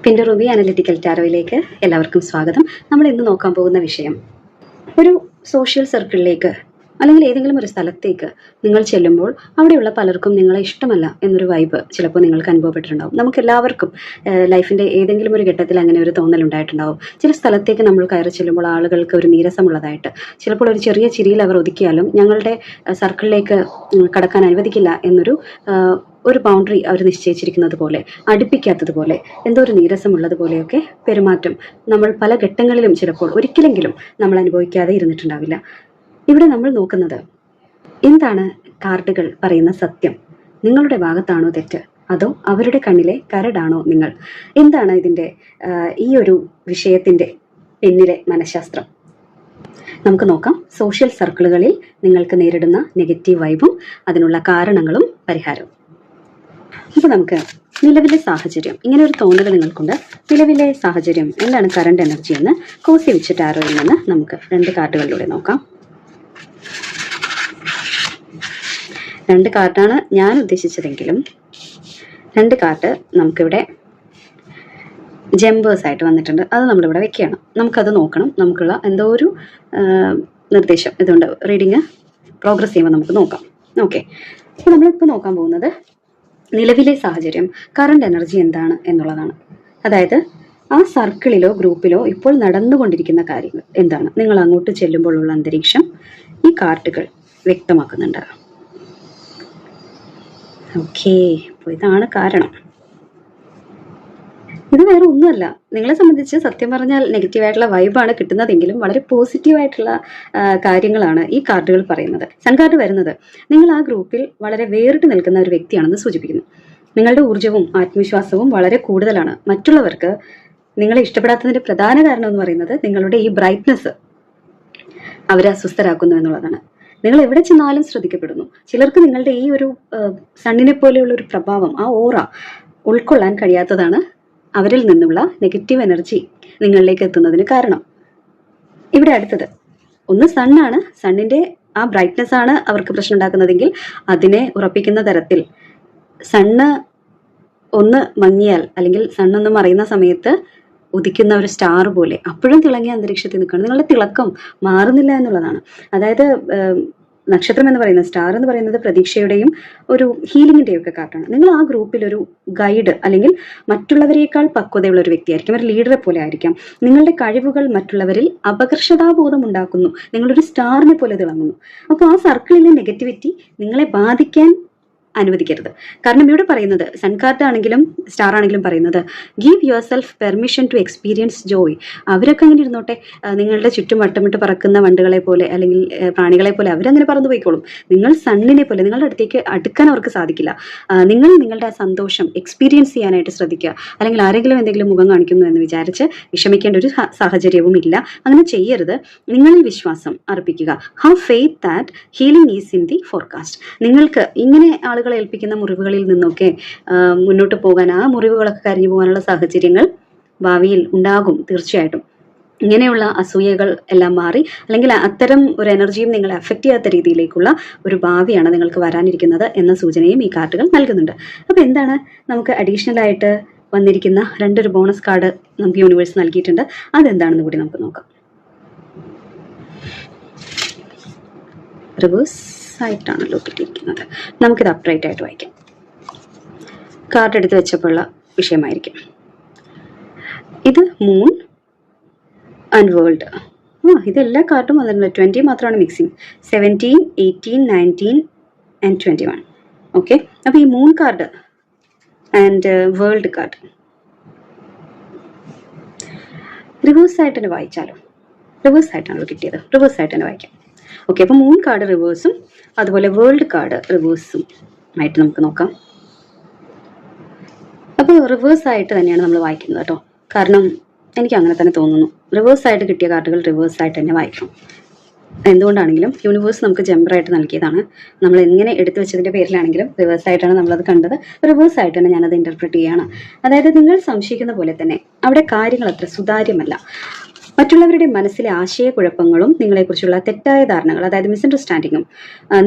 പിന്നെ Ruby analytical ടാരോയിലേക്ക് എല്ലാവർക്കും സ്വാഗതം. നമ്മൾ ഇന്ന് നോക്കാൻ പോകുന്ന വിഷയം, ഒരു സോഷ്യൽ സർക്കിളിലേക്ക് അല്ലെങ്കിൽ ഏതെങ്കിലും ഒരു സ്ഥലത്തേക്ക് നിങ്ങൾ ചെല്ലുമ്പോൾ അവിടെയുള്ള പലർക്കും നിങ്ങളെ ഇഷ്ടമല്ല എന്നൊരു വൈബ് ചിലപ്പോൾ നിങ്ങൾക്ക് അനുഭവപ്പെട്ടിട്ടുണ്ടാവും. നമുക്ക് എല്ലാവർക്കും ലൈഫിൻ്റെ ഏതെങ്കിലും ഒരു ഘട്ടത്തിൽ അങ്ങനെ ഒരു തോന്നലുണ്ടായിട്ടുണ്ടാവും. ചില സ്ഥലത്തേക്ക് നമ്മൾ കയറി ചെല്ലുമ്പോൾ ആളുകൾക്ക് ഒരു നീരസമുള്ളതായിട്ട്, ചിലപ്പോൾ ഒരു ചെറിയ ചിരിയിൽ അവർ ഒതുക്കിയാലും ഞങ്ങളുടെ സർക്കിളിലേക്ക് കടക്കാൻ അനുവദിക്കില്ല എന്നൊരു ഒരു ബൗണ്ടറി അവർ നിശ്ചയിച്ചിരിക്കുന്നത് പോലെ, അടുപ്പിക്കാത്തതുപോലെ, എന്തോ ഒരു നീരസമുള്ളതുപോലെയൊക്കെ പെരുമാറ്റം നമ്മൾ പല ഘട്ടങ്ങളിലും ചിലപ്പോൾ ഒരിക്കലെങ്കിലും നമ്മൾ അനുഭവിക്കാതെ ഇരുന്നിട്ടുണ്ടാവില്ല. ഇവിടെ നമ്മൾ നോക്കുന്നത് എന്താണ് കാർഡുകൾ പറയുന്ന സത്യം? നിങ്ങളുടെ ഭാഗത്താണോ തെറ്റ്, അതോ അവരുടെ കണ്ണിലെ കരടാണോ നിങ്ങൾ? എന്താണ് ഇതിൻ്റെ ഈ ഒരു വിഷയത്തിൻ്റെ പിന്നിലെ മനഃശാസ്ത്രം? നമുക്ക് നോക്കാം. സോഷ്യൽ സർക്കിളുകളിൽ നിങ്ങൾക്ക് നേരിടുന്ന നെഗറ്റീവ് വൈബും അതിനുള്ള കാരണങ്ങളും പരിഹാരവും. അപ്പോൾ നമുക്ക് നിലവിലെ സാഹചര്യം, ഇങ്ങനെ ഒരു തോന്നൽ നിങ്ങൾക്കുണ്ട്. നിലവിലെ സാഹചര്യം എന്താണ്, കറണ്ട് എനർജി എന്ന് കോസി വിച്ച് ടാരോയിൽ നിന്ന് നമുക്ക് 2 കാർഡുകളിലൂടെ നോക്കാം. 2 കാർഡാണ് ഞാൻ ഉദ്ദേശിച്ചതെങ്കിലും 2 കാർഡ് നമുക്കിവിടെ ജമ്പേഴ്സായിട്ട് വന്നിട്ടുണ്ട്. അത് നമ്മളിവിടെ വെക്കുകയാണ്. നമുക്കത് നോക്കണം. നമുക്കുള്ള എന്തോ ഒരു നിർദ്ദേശം ഇതുണ്ട്. റീഡിങ് പ്രോഗ്രസ് ചെയ്യുമ്പോൾ നമുക്ക് നോക്കാം. ഓക്കെ, അപ്പോൾ നമ്മളിപ്പോൾ നോക്കാൻ പോകുന്നത് നിലവിലെ സാഹചര്യം, കറണ്ട് എനർജി എന്താണ് എന്നുള്ളതാണ്. അതായത് ആ സർക്കിളിലോ ഗ്രൂപ്പിലോ ഇപ്പോൾ നടന്നുകൊണ്ടിരിക്കുന്ന കാര്യങ്ങൾ എന്താണ്, നിങ്ങൾ അങ്ങോട്ട് ചെല്ലുമ്പോഴുള്ള അന്തരീക്ഷം ഈ കാർഡുകൾ വ്യക്തമാക്കുന്നുണ്ട്. ഓക്കെ, അപ്പോൾ ഇതാണ് കാരണം. ഇത് വേറെ ഒന്നുമല്ല, നിങ്ങളെ സംബന്ധിച്ച് സത്യം പറഞ്ഞാൽ നെഗറ്റീവായിട്ടുള്ള വൈബാണ് കിട്ടുന്നതെങ്കിലും വളരെ പോസിറ്റീവായിട്ടുള്ള കാര്യങ്ങളാണ് ഈ കാർഡുകൾ പറയുന്നത്. സൺ കാർഡ് വരുന്നത് നിങ്ങൾ ആ ഗ്രൂപ്പിൽ വളരെ വേറിട്ട് നിൽക്കുന്ന ഒരു വ്യക്തിയാണെന്ന് സൂചിപ്പിക്കുന്നു. നിങ്ങളുടെ ഊർജ്ജവും ആത്മവിശ്വാസവും വളരെ കൂടുതലാണ്. മറ്റുള്ളവർക്ക് നിങ്ങളെ ഇഷ്ടപ്പെടാത്തതിൻ്റെ പ്രധാന കാരണം എന്ന് പറയുന്നത് നിങ്ങളുടെ ഈ ബ്രൈറ്റ്നെസ് അവരെ അസ്വസ്ഥരാക്കുന്നു എന്നുള്ളതാണ്. നിങ്ങൾ എവിടെ ചെന്നാലും ശ്രദ്ധിക്കപ്പെടുന്നു. ചിലർക്ക് നിങ്ങളുടെ ഈ ഒരു സണ്ണിനെ പോലെയുള്ള ഒരു പ്രഭാവം, ആ ഓറ ഉൾക്കൊള്ളാൻ കഴിയാത്തതാണ് അവരിൽ നിന്നുള്ള നെഗറ്റീവ് എനർജി നിങ്ങളിലേക്ക് എത്തുന്നതിന് കാരണം. ഇവിടെ അടുത്തത് ഒന്ന് സണ്ണാണ്. സണ്ണിൻ്റെ ആ ബ്രൈറ്റ്നെസ് ആണ് അവർക്ക് പ്രശ്നം ഉണ്ടാക്കുന്നതെങ്കിൽ അതിനെ ഉറപ്പിക്കുന്ന തരത്തിൽ സണ്ണ് ഒന്ന് മങ്ങിയാൽ, അല്ലെങ്കിൽ സണ്ണൊന്ന് മറയുന്ന സമയത്ത് ഉദിക്കുന്ന ഒരു സ്റ്റാർ പോലെ അപ്പോഴും തിളങ്ങിയ അന്തരീക്ഷത്തിൽ നിൽക്കണം. നിങ്ങളുടെ തിളക്കം മാറുന്നില്ല എന്നുള്ളതാണ്. അതായത് നക്ഷത്രം എന്ന് പറയുന്നത്, സ്റ്റാർ എന്ന് പറയുന്നത് പ്രതീക്ഷയുടെയും ഒരു ഹീലിങ്ങിൻ്റെയും ഒക്കെ കാർഡാണ്. നിങ്ങൾ ആ ഗ്രൂപ്പിൽ ഒരു ഗൈഡ് അല്ലെങ്കിൽ മറ്റുള്ളവരേക്കാൾ പക്വതയുള്ള ഒരു വ്യക്തിയായിരിക്കും, ഒരു ലീഡറെ പോലെ ആയിരിക്കാം. നിങ്ങളുടെ കഴിവുകൾ മറ്റുള്ളവരിൽ അപകർഷതാബോധം ഉണ്ടാക്കുന്നു. നിങ്ങളൊരു സ്റ്റാറിനെ പോലെ തിളങ്ങുന്നു. അപ്പോൾ ആ സർക്കിളിലെ നെഗറ്റിവിറ്റി നിങ്ങളെ ബാധിക്കാൻ അനുവദിക്കരുത്. കാരണം ഇവിടെ പറയുന്നത്, സൺ കാർഡ് ആണെങ്കിലും സ്റ്റാർ ആണെങ്കിലും പറയുന്നത്, give yourself permission to experience joy. അവരൊക്കെ അങ്ങനെ ഇരുന്നോട്ടെ. നിങ്ങളുടെ ചുറ്റും വട്ടമിട്ട് പറക്കുന്ന വണ്ടുകളെ പോലെ അല്ലെങ്കിൽ പ്രാണികളെ പോലെ അവരങ്ങനെ പറന്നു പോയിക്കോളും. നിങ്ങൾ സണ്ണിനെ പോലെ നിങ്ങളുടെ അടുത്തേക്ക് അടുക്കാൻ അവർക്ക് സാധിക്കില്ല. നിങ്ങൾ നിങ്ങളുടെ ആ സന്തോഷം എക്സ്പീരിയൻസ് ചെയ്യാനായിട്ട് ശ്രദ്ധിക്കുക. അല്ലെങ്കിൽ ആരെങ്കിലും എന്തെങ്കിലും മുഖം കാണിക്കുന്നു എന്ന് വിചാരിച്ച് വിഷമിക്കേണ്ട ഒരു സാഹചര്യവും ഇല്ല. അങ്ങനെ ചെയ്യരുത്. നിങ്ങളിൽ വിശ്വാസം അർപ്പിക്കുക. Have faith that healing is in the forecast. നിങ്ങൾക്ക് ഇങ്ങനെ ആളുകളെ ഏൽപ്പിക്കുന്ന മുറിവുകളിൽ നിന്നൊക്കെ മുന്നോട്ട് പോകാൻ, ആ മുറിവുകളൊക്കെ കരിഞ്ഞു പോകാനുള്ള സാഹചര്യങ്ങൾ ഭാവിയിൽ ഉണ്ടാകും തീർച്ചയായിട്ടും. ഇങ്ങനെയുള്ള അസൂയകൾ എല്ലാം മാറി, അല്ലെങ്കിൽ അത്തരം ഒരു എനർജിയും നിങ്ങളെ അഫക്റ്റ് ചെയ്യാത്ത രീതിയിലേക്കുള്ള ഒരു ഭാവിയാണ് നിങ്ങൾക്ക് വരാനിരിക്കുന്നത് എന്ന സൂചനയും ഈ കാർഡുകൾ നൽകുന്നുണ്ട്. അപ്പോൾ എന്താണ് നമുക്ക് അഡീഷണൽ ആയിട്ട് വന്നിരിക്കുന്ന 2 ബോണസ് കാർഡ് നമുക്ക് യൂണിവേഴ്സ് നൽകിയിട്ടുണ്ട്. അതെന്താണെന്ന് കൂടി നമുക്ക് നോക്കാം. റിവേഴ്സ് ആയിട്ടാണല്ലോ കിട്ടിയിരിക്കുന്നത്. നമുക്കിത് അപ്രൈറ്റ് ആയിട്ട് വായിക്കാം. കാർഡ് എടുത്ത് വെച്ചപ്പോഴുള്ള വിഷയമായിരിക്കും ഇത്. Moon and world. ഇതെല്ലാ കാർഡും വന്നിട്ടുണ്ട്. 20 മാത്രമാണ് മിക്സിങ്. 17, 18, 19 ആൻഡ് 21. ഓക്കെ, അപ്പോൾ ഈ moon card and world card reverse ആയിട്ട് തന്നെ വായിച്ചാലോ? റിവേഴ്സ് ആയിട്ടാണല്ലോ കിട്ടിയത്, റിവേഴ്സ് ആയിട്ട് തന്നെ വായിക്കാം. ഓക്കെ, അപ്പോൾ മൂൺ കാർഡ് റിവേഴ്സും അതുപോലെ വേൾഡ് കാർഡ് റിവേഴ്സും ആയിട്ട് നമുക്ക് നോക്കാം. അപ്പോൾ റിവേഴ്സ് ആയിട്ട് തന്നെയാണ് നമ്മൾ വായിക്കുന്നത് കേട്ടോ. കാരണം എനിക്ക് അങ്ങനെ തന്നെ തോന്നുന്നു. റിവേഴ്സ് ആയിട്ട് കിട്ടിയ കാർഡുകൾ റിവേഴ്സ് ആയിട്ട് തന്നെ വായിക്കണം. എന്തുകൊണ്ടാണെങ്കിലും യൂണിവേഴ്സ് നമുക്ക് ജമ്പറായിട്ട് നൽകിയതാണ്. നമ്മൾ എങ്ങനെ എടുത്തു വെച്ചതിൻ്റെ പേരിലാണെങ്കിലും റിവേഴ്സ് ആയിട്ടാണ് നമ്മളത് കണ്ടത്. റിവേഴ്സ് ആയിട്ട് തന്നെ ഞാനത് ഇൻ്റർപ്രറ്റ് ചെയ്യുകയാണ്. അതായത് നിങ്ങൾ സംശയിക്കുന്ന പോലെ തന്നെ അവിടെ കാര്യങ്ങൾ അത്ര സുതാര്യമല്ല. മറ്റുള്ളവരുടെ മനസ്സിലെ ആശയക്കുഴപ്പങ്ങളും നിങ്ങളെക്കുറിച്ചുള്ള തെറ്റായ ധാരണകൾ, അതായത് മിസ്അണ്ടർസ്റ്റാൻഡിങ്ങും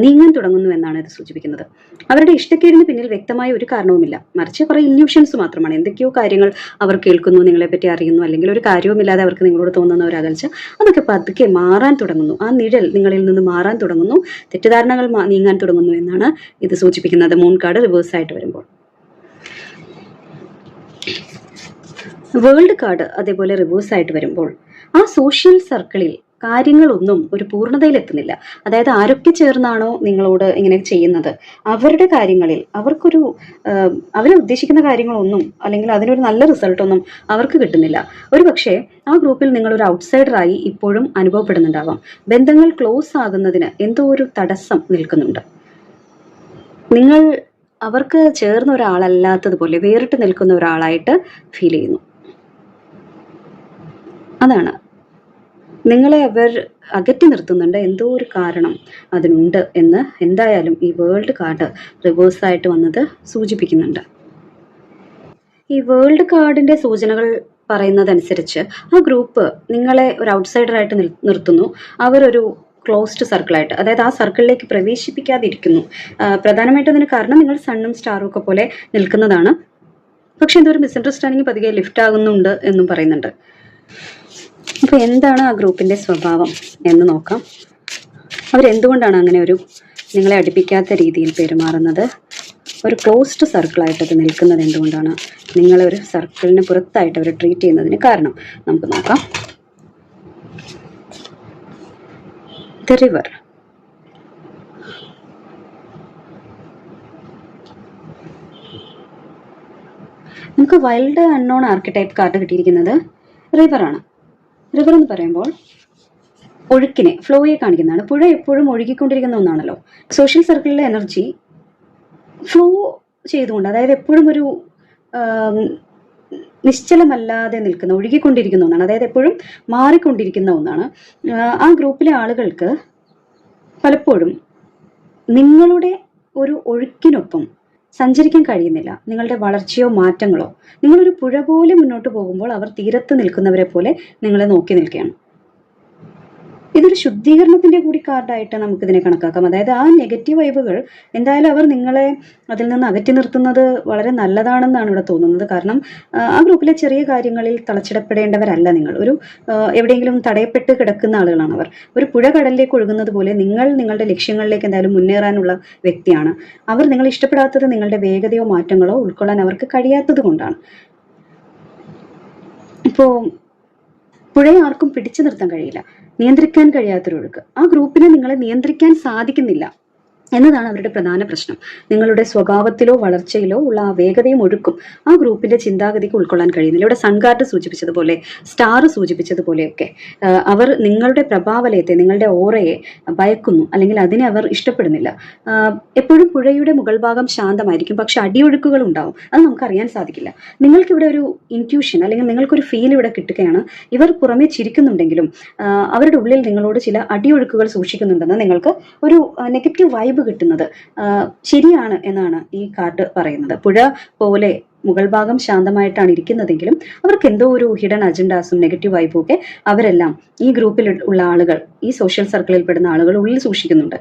നീങ്ങാൻ തുടങ്ങുന്നു എന്നാണ് ഇത് സൂചിപ്പിക്കുന്നത്. അവരുടെ ഇഷ്ടക്കേടിന് പിന്നിൽ വ്യക്തമായ ഒരു കാരണവുമില്ല, മറിച്ച് കുറെ ഇല്യൂഷൻസ് മാത്രമാണ്. എന്തൊക്കെയോ കാര്യങ്ങൾ അവർ കേൾക്കുന്നു, നിങ്ങളെപ്പറ്റി അറിയുന്നു, അല്ലെങ്കിൽ ഒരു കാര്യവുമില്ലാതെ അവർക്ക് നിങ്ങളോട് തോന്നുന്ന ഒരു അകൽച്ച, അതൊക്കെ പതുക്കെ മാറാൻ തുടങ്ങുന്നു. ആ നിഴൽ നിങ്ങളിൽ നിന്ന് മാറാൻ തുടങ്ങുന്നു, തെറ്റിദ്ധാരണകൾ നീങ്ങാൻ തുടങ്ങുന്നു എന്നാണ് ഇത് സൂചിപ്പിക്കുന്നത്. മൂൺ കാർഡ് റിവേഴ്സ് ആയിട്ട് വരുമ്പോൾ. വേൾഡ് കാർഡ് അതേപോലെ റിവേഴ്സ് ആയിട്ട് വരുമ്പോൾ ആ സോഷ്യൽ സർക്കിളിൽ കാര്യങ്ങളൊന്നും ഒരു പൂർണ്ണതയിലെത്തുന്നില്ല. അതായത് ആരൊക്കെ ചേർന്നാണോ നിങ്ങളോട് ഇങ്ങനെ ചെയ്യുന്നത്, അവരുടെ കാര്യങ്ങളിൽ അവരെ ഉദ്ദേശിക്കുന്ന കാര്യങ്ങളൊന്നും, അല്ലെങ്കിൽ അതിനൊരു നല്ല റിസൾട്ടൊന്നും അവർക്ക് കിട്ടുന്നില്ല. ഒരു പക്ഷേ ആ ഗ്രൂപ്പിൽ നിങ്ങളൊരു ഔട്ട്സൈഡറായി ഇപ്പോഴും അനുഭവപ്പെടുന്നുണ്ടാവാം. ബന്ധങ്ങൾ ക്ലോസ് ആകുന്നതിന് എന്തോ ഒരു തടസ്സം നിൽക്കുന്നുണ്ട്. നിങ്ങൾ അവർക്ക് ചേർന്ന ഒരാളല്ലാത്തതുപോലെ വേറിട്ട് നിൽക്കുന്ന ഒരാളായിട്ട് ഫീൽ ചെയ്യുന്നു. അതാണ് നിങ്ങളെ അവർ അകറ്റി നിർത്തുന്നുണ്ട്. എന്തോ ഒരു കാരണം അതിനുണ്ട് എന്ന് എന്തായാലും ഈ വേൾഡ് കാർഡ് റിവേഴ്സായിട്ട് വന്നത് സൂചിപ്പിക്കുന്നുണ്ട്. ഈ വേൾഡ് കാർഡിന്റെ സൂചനകൾ പറയുന്നതനുസരിച്ച് ആ ഗ്രൂപ്പ് നിങ്ങളെ ഒരു ഔട്ട്സൈഡറായിട്ട് നിർത്തുന്നു. അവരൊരു ക്ലോസ്ഡ് സർക്കിളായിട്ട്, അതായത് ആ സർക്കിളിലേക്ക് പ്രവേശിപ്പിക്കാതിരിക്കുന്നു. പ്രധാനമായിട്ടും അതിന് കാരണം നിങ്ങൾ സണ്ണും സ്റ്റാറും ഒക്കെ പോലെ നിൽക്കുന്നതാണ്. പക്ഷെ എന്തോ ഒരു മിസ്അണ്ടർസ്റ്റാൻഡിങ് പതിയെ ലിഫ്റ്റ് ആകുന്നുണ്ട് എന്നും പറയുന്നുണ്ട്. അപ്പോൾ എന്താണ് ആ ഗ്രൂപ്പിന്റെ സ്വഭാവം എന്ന് നോക്കാം. അവരെന്തുകൊണ്ടാണ് അങ്ങനെ ഒരു നിങ്ങളെ അടുപ്പിക്കാത്ത രീതിയിൽ പെരുമാറുന്നത്? ഒരു ക്ലോസ്ഡ് സർക്കിളായിട്ട് അത് നിൽക്കുന്നത് എന്തുകൊണ്ടാണ്? നിങ്ങളെ ഒരു സർക്കിളിന് പുറത്തായിട്ട് അവർ ട്രീറ്റ് ചെയ്യുന്നതിന് കാരണം നമുക്ക് നോക്കാം. The river. നമുക്ക് വൈൽഡ് അൺനോൺ ആർക്കിടൈപ്പ് കാർഡ് കിട്ടിയിരിക്കുന്നത് റിവറാണ്. റിവർ എന്ന് പറയുമ്പോൾ ഒഴുക്കിനെ, ഫ്ലോയെ കാണിക്കുന്നതാണ്. പുഴ എപ്പോഴും ഒഴുകിക്കൊണ്ടിരിക്കുന്ന ഒന്നാണല്ലോ. സോഷ്യൽ സർക്കിളിലെ എനർജി ഫ്ലോ ചെയ്തുകൊണ്ട്, അതായത് എപ്പോഴും ഒരു നിശ്ചലമല്ലാതെ നിൽക്കുന്ന, ഒഴുകിക്കൊണ്ടിരിക്കുന്ന ഒന്നാണ്. അതായത് എപ്പോഴും മാറിക്കൊണ്ടിരിക്കുന്ന ഒന്നാണ്. ആ ഗ്രൂപ്പിലെ ആളുകൾക്ക് പലപ്പോഴും നിങ്ങളുടെ ഒരു ഒഴുക്കിനൊപ്പം സഞ്ചരിക്കാൻ കഴിയുന്നില്ല. നിങ്ങളുടെ വളർച്ചയോ മാറ്റങ്ങളോ, നിങ്ങളൊരു പുഴ പോലെ മുന്നോട്ട് പോകുമ്പോൾ അവർ തീരത്ത് നിൽക്കുന്നവരെ പോലെ നിങ്ങളെ നോക്കി നിൽക്കുകയാണ്. ഇതൊരു ശുദ്ധീകരണത്തിന്റെ കൂടി കാർഡായിട്ട് നമുക്കിതിനെ കണക്കാക്കാം. അതായത് ആ നെഗറ്റീവ് വൈബുകൾ എന്തായാലും അവർ നിങ്ങളെ അതിൽ നിന്ന് അകറ്റി നിർത്തുന്നത് വളരെ നല്ലതാണെന്നാണ് ഇവിടെ തോന്നുന്നത്. കാരണം ആ ഗ്രൂപ്പിലെ ചെറിയ കാര്യങ്ങളിൽ തളച്ചിടപ്പെടേണ്ടവരല്ല നിങ്ങൾ. എവിടെയെങ്കിലും തടയപ്പെട്ട് കിടക്കുന്ന ആളുകളാണ് അവർ. ഒരു പുഴ കടലിലേക്ക് ഒഴുകുന്നത് പോലെ നിങ്ങൾ നിങ്ങളുടെ ലക്ഷ്യങ്ങളിലേക്ക് എന്തായാലും മുന്നേറാനുള്ള വ്യക്തിയാണ്. അവർ നിങ്ങൾ ഇഷ്ടപ്പെടാത്തത് നിങ്ങളുടെ വേഗതയോ മാറ്റങ്ങളോ ഉൾക്കൊള്ളാൻ അവർക്ക് കഴിയാത്തത് കൊണ്ടാണ്. ഇപ്പോൾ പുഴയെ ആർക്കും പിടിച്ചു നിർത്താൻ കഴിയില്ല, നിയന്ത്രിക്കാൻ കഴിയാത്തൊരൊഴുക്ക്. ആ ഗ്രൂപ്പിനെ നിങ്ങളെ നിയന്ത്രിക്കാൻ സാധിക്കുന്നില്ല എന്നതാണ് അവരുടെ പ്രധാന പ്രശ്നം. നിങ്ങളുടെ സ്വഭാവത്തിലോ വളർച്ചയിലോ ഉള്ള ആ വേഗതയും ഒഴുക്കും ആ ഗ്രൂപ്പിന്റെ ചിന്താഗതിക്ക് ഉൾക്കൊള്ളാൻ കഴിയുന്നില്ല. ഇവിടെ സൺകാർഡ് സൂചിപ്പിച്ചതുപോലെ, സ്റ്റാർ സൂചിപ്പിച്ചതുപോലെയൊക്കെ അവർ നിങ്ങളുടെ പ്രഭാവലയത്തെ, നിങ്ങളുടെ ഓറയെ ഭയക്കുന്നു, അല്ലെങ്കിൽ അതിനെ അവർ ഇഷ്ടപ്പെടുന്നില്ല. എപ്പോഴും പുഴയുടെ മുകൾ ഭാഗം ശാന്തമായിരിക്കും, പക്ഷെ അടിയൊഴുക്കുകൾ ഉണ്ടാവും. അത് നമുക്കറിയാൻ സാധിക്കില്ല. നിങ്ങൾക്കിവിടെ ഒരു ഇൻറ്റ്യൂഷൻ, അല്ലെങ്കിൽ നിങ്ങൾക്കൊരു ഫീൽ ഇവിടെ കിട്ടുകയാണ്. ഇവർ പുറമെ ചിരിക്കുന്നുണ്ടെങ്കിലും അവരുടെ ഉള്ളിൽ നിങ്ങളോട് ചില അടിയൊഴുക്കുകൾ സൂക്ഷിക്കുന്നുണ്ടെന്ന് നിങ്ങൾക്ക് ഒരു നെഗറ്റീവ് വൈബ് കിട്ടുന്നത് ശരിയാണ് എന്നാണ് ഈ കാർഡ് പറയുന്നത്. പുഴ പോലെ മുകൾ ഭാഗം ശാന്തമായിട്ടാണ് ഇരിക്കുന്നതെങ്കിലും അവർക്ക് എന്തോ ഒരു ഹിഡൻ അജണ്ടാസും നെഗറ്റീവ് വൈബും ഒക്കെ അവരെല്ലാം ഈ ഗ്രൂപ്പിൽ ഉള്ള ആളുകൾ, ഈ സോഷ്യൽ സർക്കിളിൽ പെടുന്ന ആളുകൾ ഉള്ളിൽ സൂക്ഷിക്കുന്നുണ്ട്.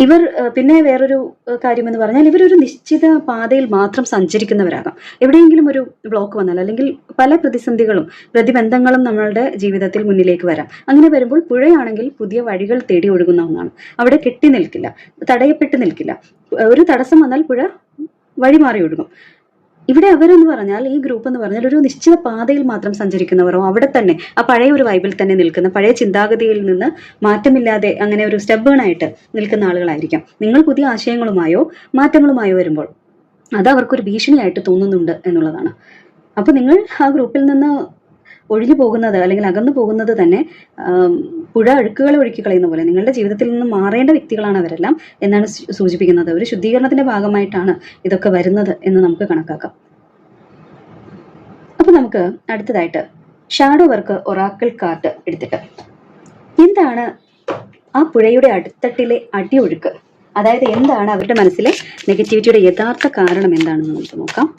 ഇവർ പിന്നെ വേറൊരു കാര്യമെന്ന് പറഞ്ഞാൽ ഇവരൊരു നിശ്ചിത പാതയിൽ മാത്രം സഞ്ചരിക്കുന്നവരാകാം. എവിടെയെങ്കിലും ഒരു ബ്ലോക്ക് വന്നാൽ, അല്ലെങ്കിൽ പല പ്രതിസന്ധികളും പ്രതിബന്ധങ്ങളും നമ്മളുടെ ജീവിതത്തിൽ മുന്നിലേക്ക് വരാം. അങ്ങനെ വരുമ്പോൾ പുഴയാണെങ്കിൽ പുതിയ വഴികൾ തേടി ഒഴുകുന്ന ഒന്നാണ്. അവിടെ കെട്ടി നിൽക്കില്ല, തടയപ്പെട്ട് നിൽക്കില്ല. ഒരു തടസ്സം വന്നാൽ പുഴ വഴി മാറി ഒഴുകും. ഇവിടെ അവരെന്ന് പറഞ്ഞാൽ, ഈ ഗ്രൂപ്പ് എന്ന് പറഞ്ഞാൽ ഒരു നിശ്ചിത പാതയിൽ മാത്രം സഞ്ചരിക്കുന്നവരോ, അവിടെ തന്നെ ആ പഴയ ഒരു വൈബിൽ തന്നെ നിൽക്കുന്ന, പഴയ ചിന്താഗതിയിൽ നിന്ന് മാറ്റമില്ലാതെ അങ്ങനെ ഒരു സ്റ്റബേണായിട്ട് നിൽക്കുന്ന ആളുകളായിരിക്കാം. നിങ്ങൾ പുതിയ ആശയങ്ങളുമായോ മാറ്റങ്ങളുമായോ വരുമ്പോൾ അത് അവർക്കൊരു ഭീഷണിയായിട്ട് തോന്നുന്നുണ്ട് എന്നുള്ളതാണ്. അപ്പൊ നിങ്ങൾ ആ ഗ്രൂപ്പിൽ നിന്ന് ഒഴിഞ്ഞു പോകുന്നത്, അല്ലെങ്കിൽ അകന്നു പോകുന്നത് തന്നെ പുഴ അഴുക്കുകളെ ഒഴുക്കി കളയുന്ന പോലെ നിങ്ങളുടെ ജീവിതത്തിൽ നിന്ന് മാറേണ്ട വ്യക്തികളാണ് അവരെല്ലാം എന്നാണ് സൂചിപ്പിക്കുന്നത്. ഒരു ശുദ്ധീകരണത്തിന്റെ ഭാഗമായിട്ടാണ് ഇതൊക്കെ വരുന്നത് എന്ന് നമുക്ക് കണക്കാക്കാം. അപ്പൊ നമുക്ക് അടുത്തതായിട്ട് ഷാഡോ വർക്ക് ഒറാക്കിൾ കാർഡ് എടുത്തിട്ട് എന്താണ് ആ പുഴയുടെ അടിത്തട്ടിലെ അടിയൊഴുക്ക്, അതായത് എന്താണ് അവരുടെ മനസ്സിലെ നെഗറ്റിവിറ്റിയുടെ യഥാർത്ഥ കാരണം എന്താണെന്ന് നമുക്ക് നോക്കാം.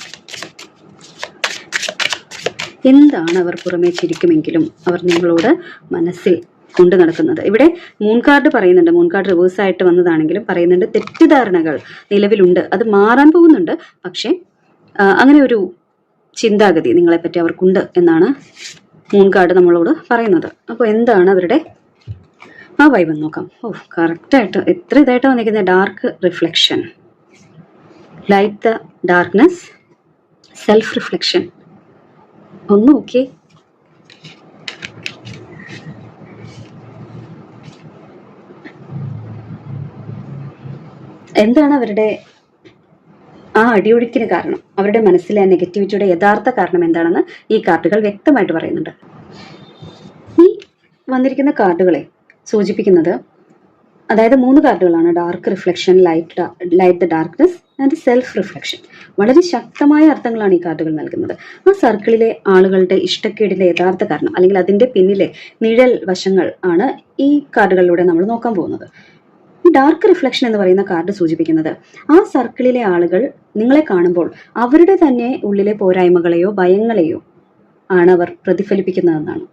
എന്താണ് അവർ പുറമേ ചിരിക്കുമെങ്കിലും അവർ നിങ്ങളോട് മനസ്സിൽ കൊണ്ട് നടക്കുന്നത്? ഇവിടെ മൂൺ കാർഡ് പറയുന്നുണ്ട്, മൂൺ കാർഡ് റിവേഴ്സ് ആയിട്ട് വന്നതാണെങ്കിലും പറയുന്നുണ്ട് തെറ്റിദ്ധാരണകൾ നിലവിലുണ്ട്, അത് മാറാൻ പോകുന്നുണ്ട്. പക്ഷേ അങ്ങനെ ഒരു ചിന്താഗതി നിങ്ങളെപ്പറ്റി അവർക്കുണ്ട് എന്നാണ് മൂൺ കാർഡ് നമ്മളോട് പറയുന്നത്. അപ്പോൾ എന്താണ് അവരുടെ ആ വൈബ് നോക്കാം. കറക്റ്റായിട്ട് എത്ര ഇതായിട്ട് വന്നിരിക്കുന്നത്. Dark reflection, light the darkness, self reflection. ഒന്ന് നോക്കി. എന്താണ് അവരുടെ ആ അടിയൊഴുക്കിന് കാരണം? അവരുടെ മനസ്സിലെ നെഗറ്റിവിറ്റിയുടെ യഥാർത്ഥ കാരണം എന്താണെന്ന് ഈ കാർഡുകൾ വ്യക്തമായിട്ട് പറയുന്നുണ്ട്. ഈ വന്നിരിക്കുന്ന സൂചിപ്പിക്കുന്നത്, അതായത് 3 കാർഡുകളാണ്. Dark reflection, light the darkness and self reflection. വളരെ ശക്തമായ അർത്ഥങ്ങളാണ് ഈ കാർഡുകൾ നൽകുന്നത്. ആ സർക്കിളിലെ ആളുകളുടെ ഇഷ്ടക്കേടിന്റെ യഥാർത്ഥ കാരണം അല്ലെങ്കിൽ അതിന്റെ പിന്നിലെ നിഴൽ വശങ്ങൾ ആണ് ഈ കാർഡുകളിലൂടെ നമ്മൾ നോക്കാൻ പോകുന്നത്. ഈ ഡാർക്ക് റിഫ്ലക്ഷൻ എന്ന് പറയുന്ന കാർഡ് സൂചിപ്പിക്കുന്നത് ആ സർക്കിളിലെ ആളുകൾ നിങ്ങളെ കാണുമ്പോൾ അവരുടെ തന്നെ ഉള്ളിലെ പോരായ്മകളെയോ ഭയങ്ങളെയോ ആണ് അവർ പ്രതിഫലിപ്പിക്കുന്നതെന്നാണ്.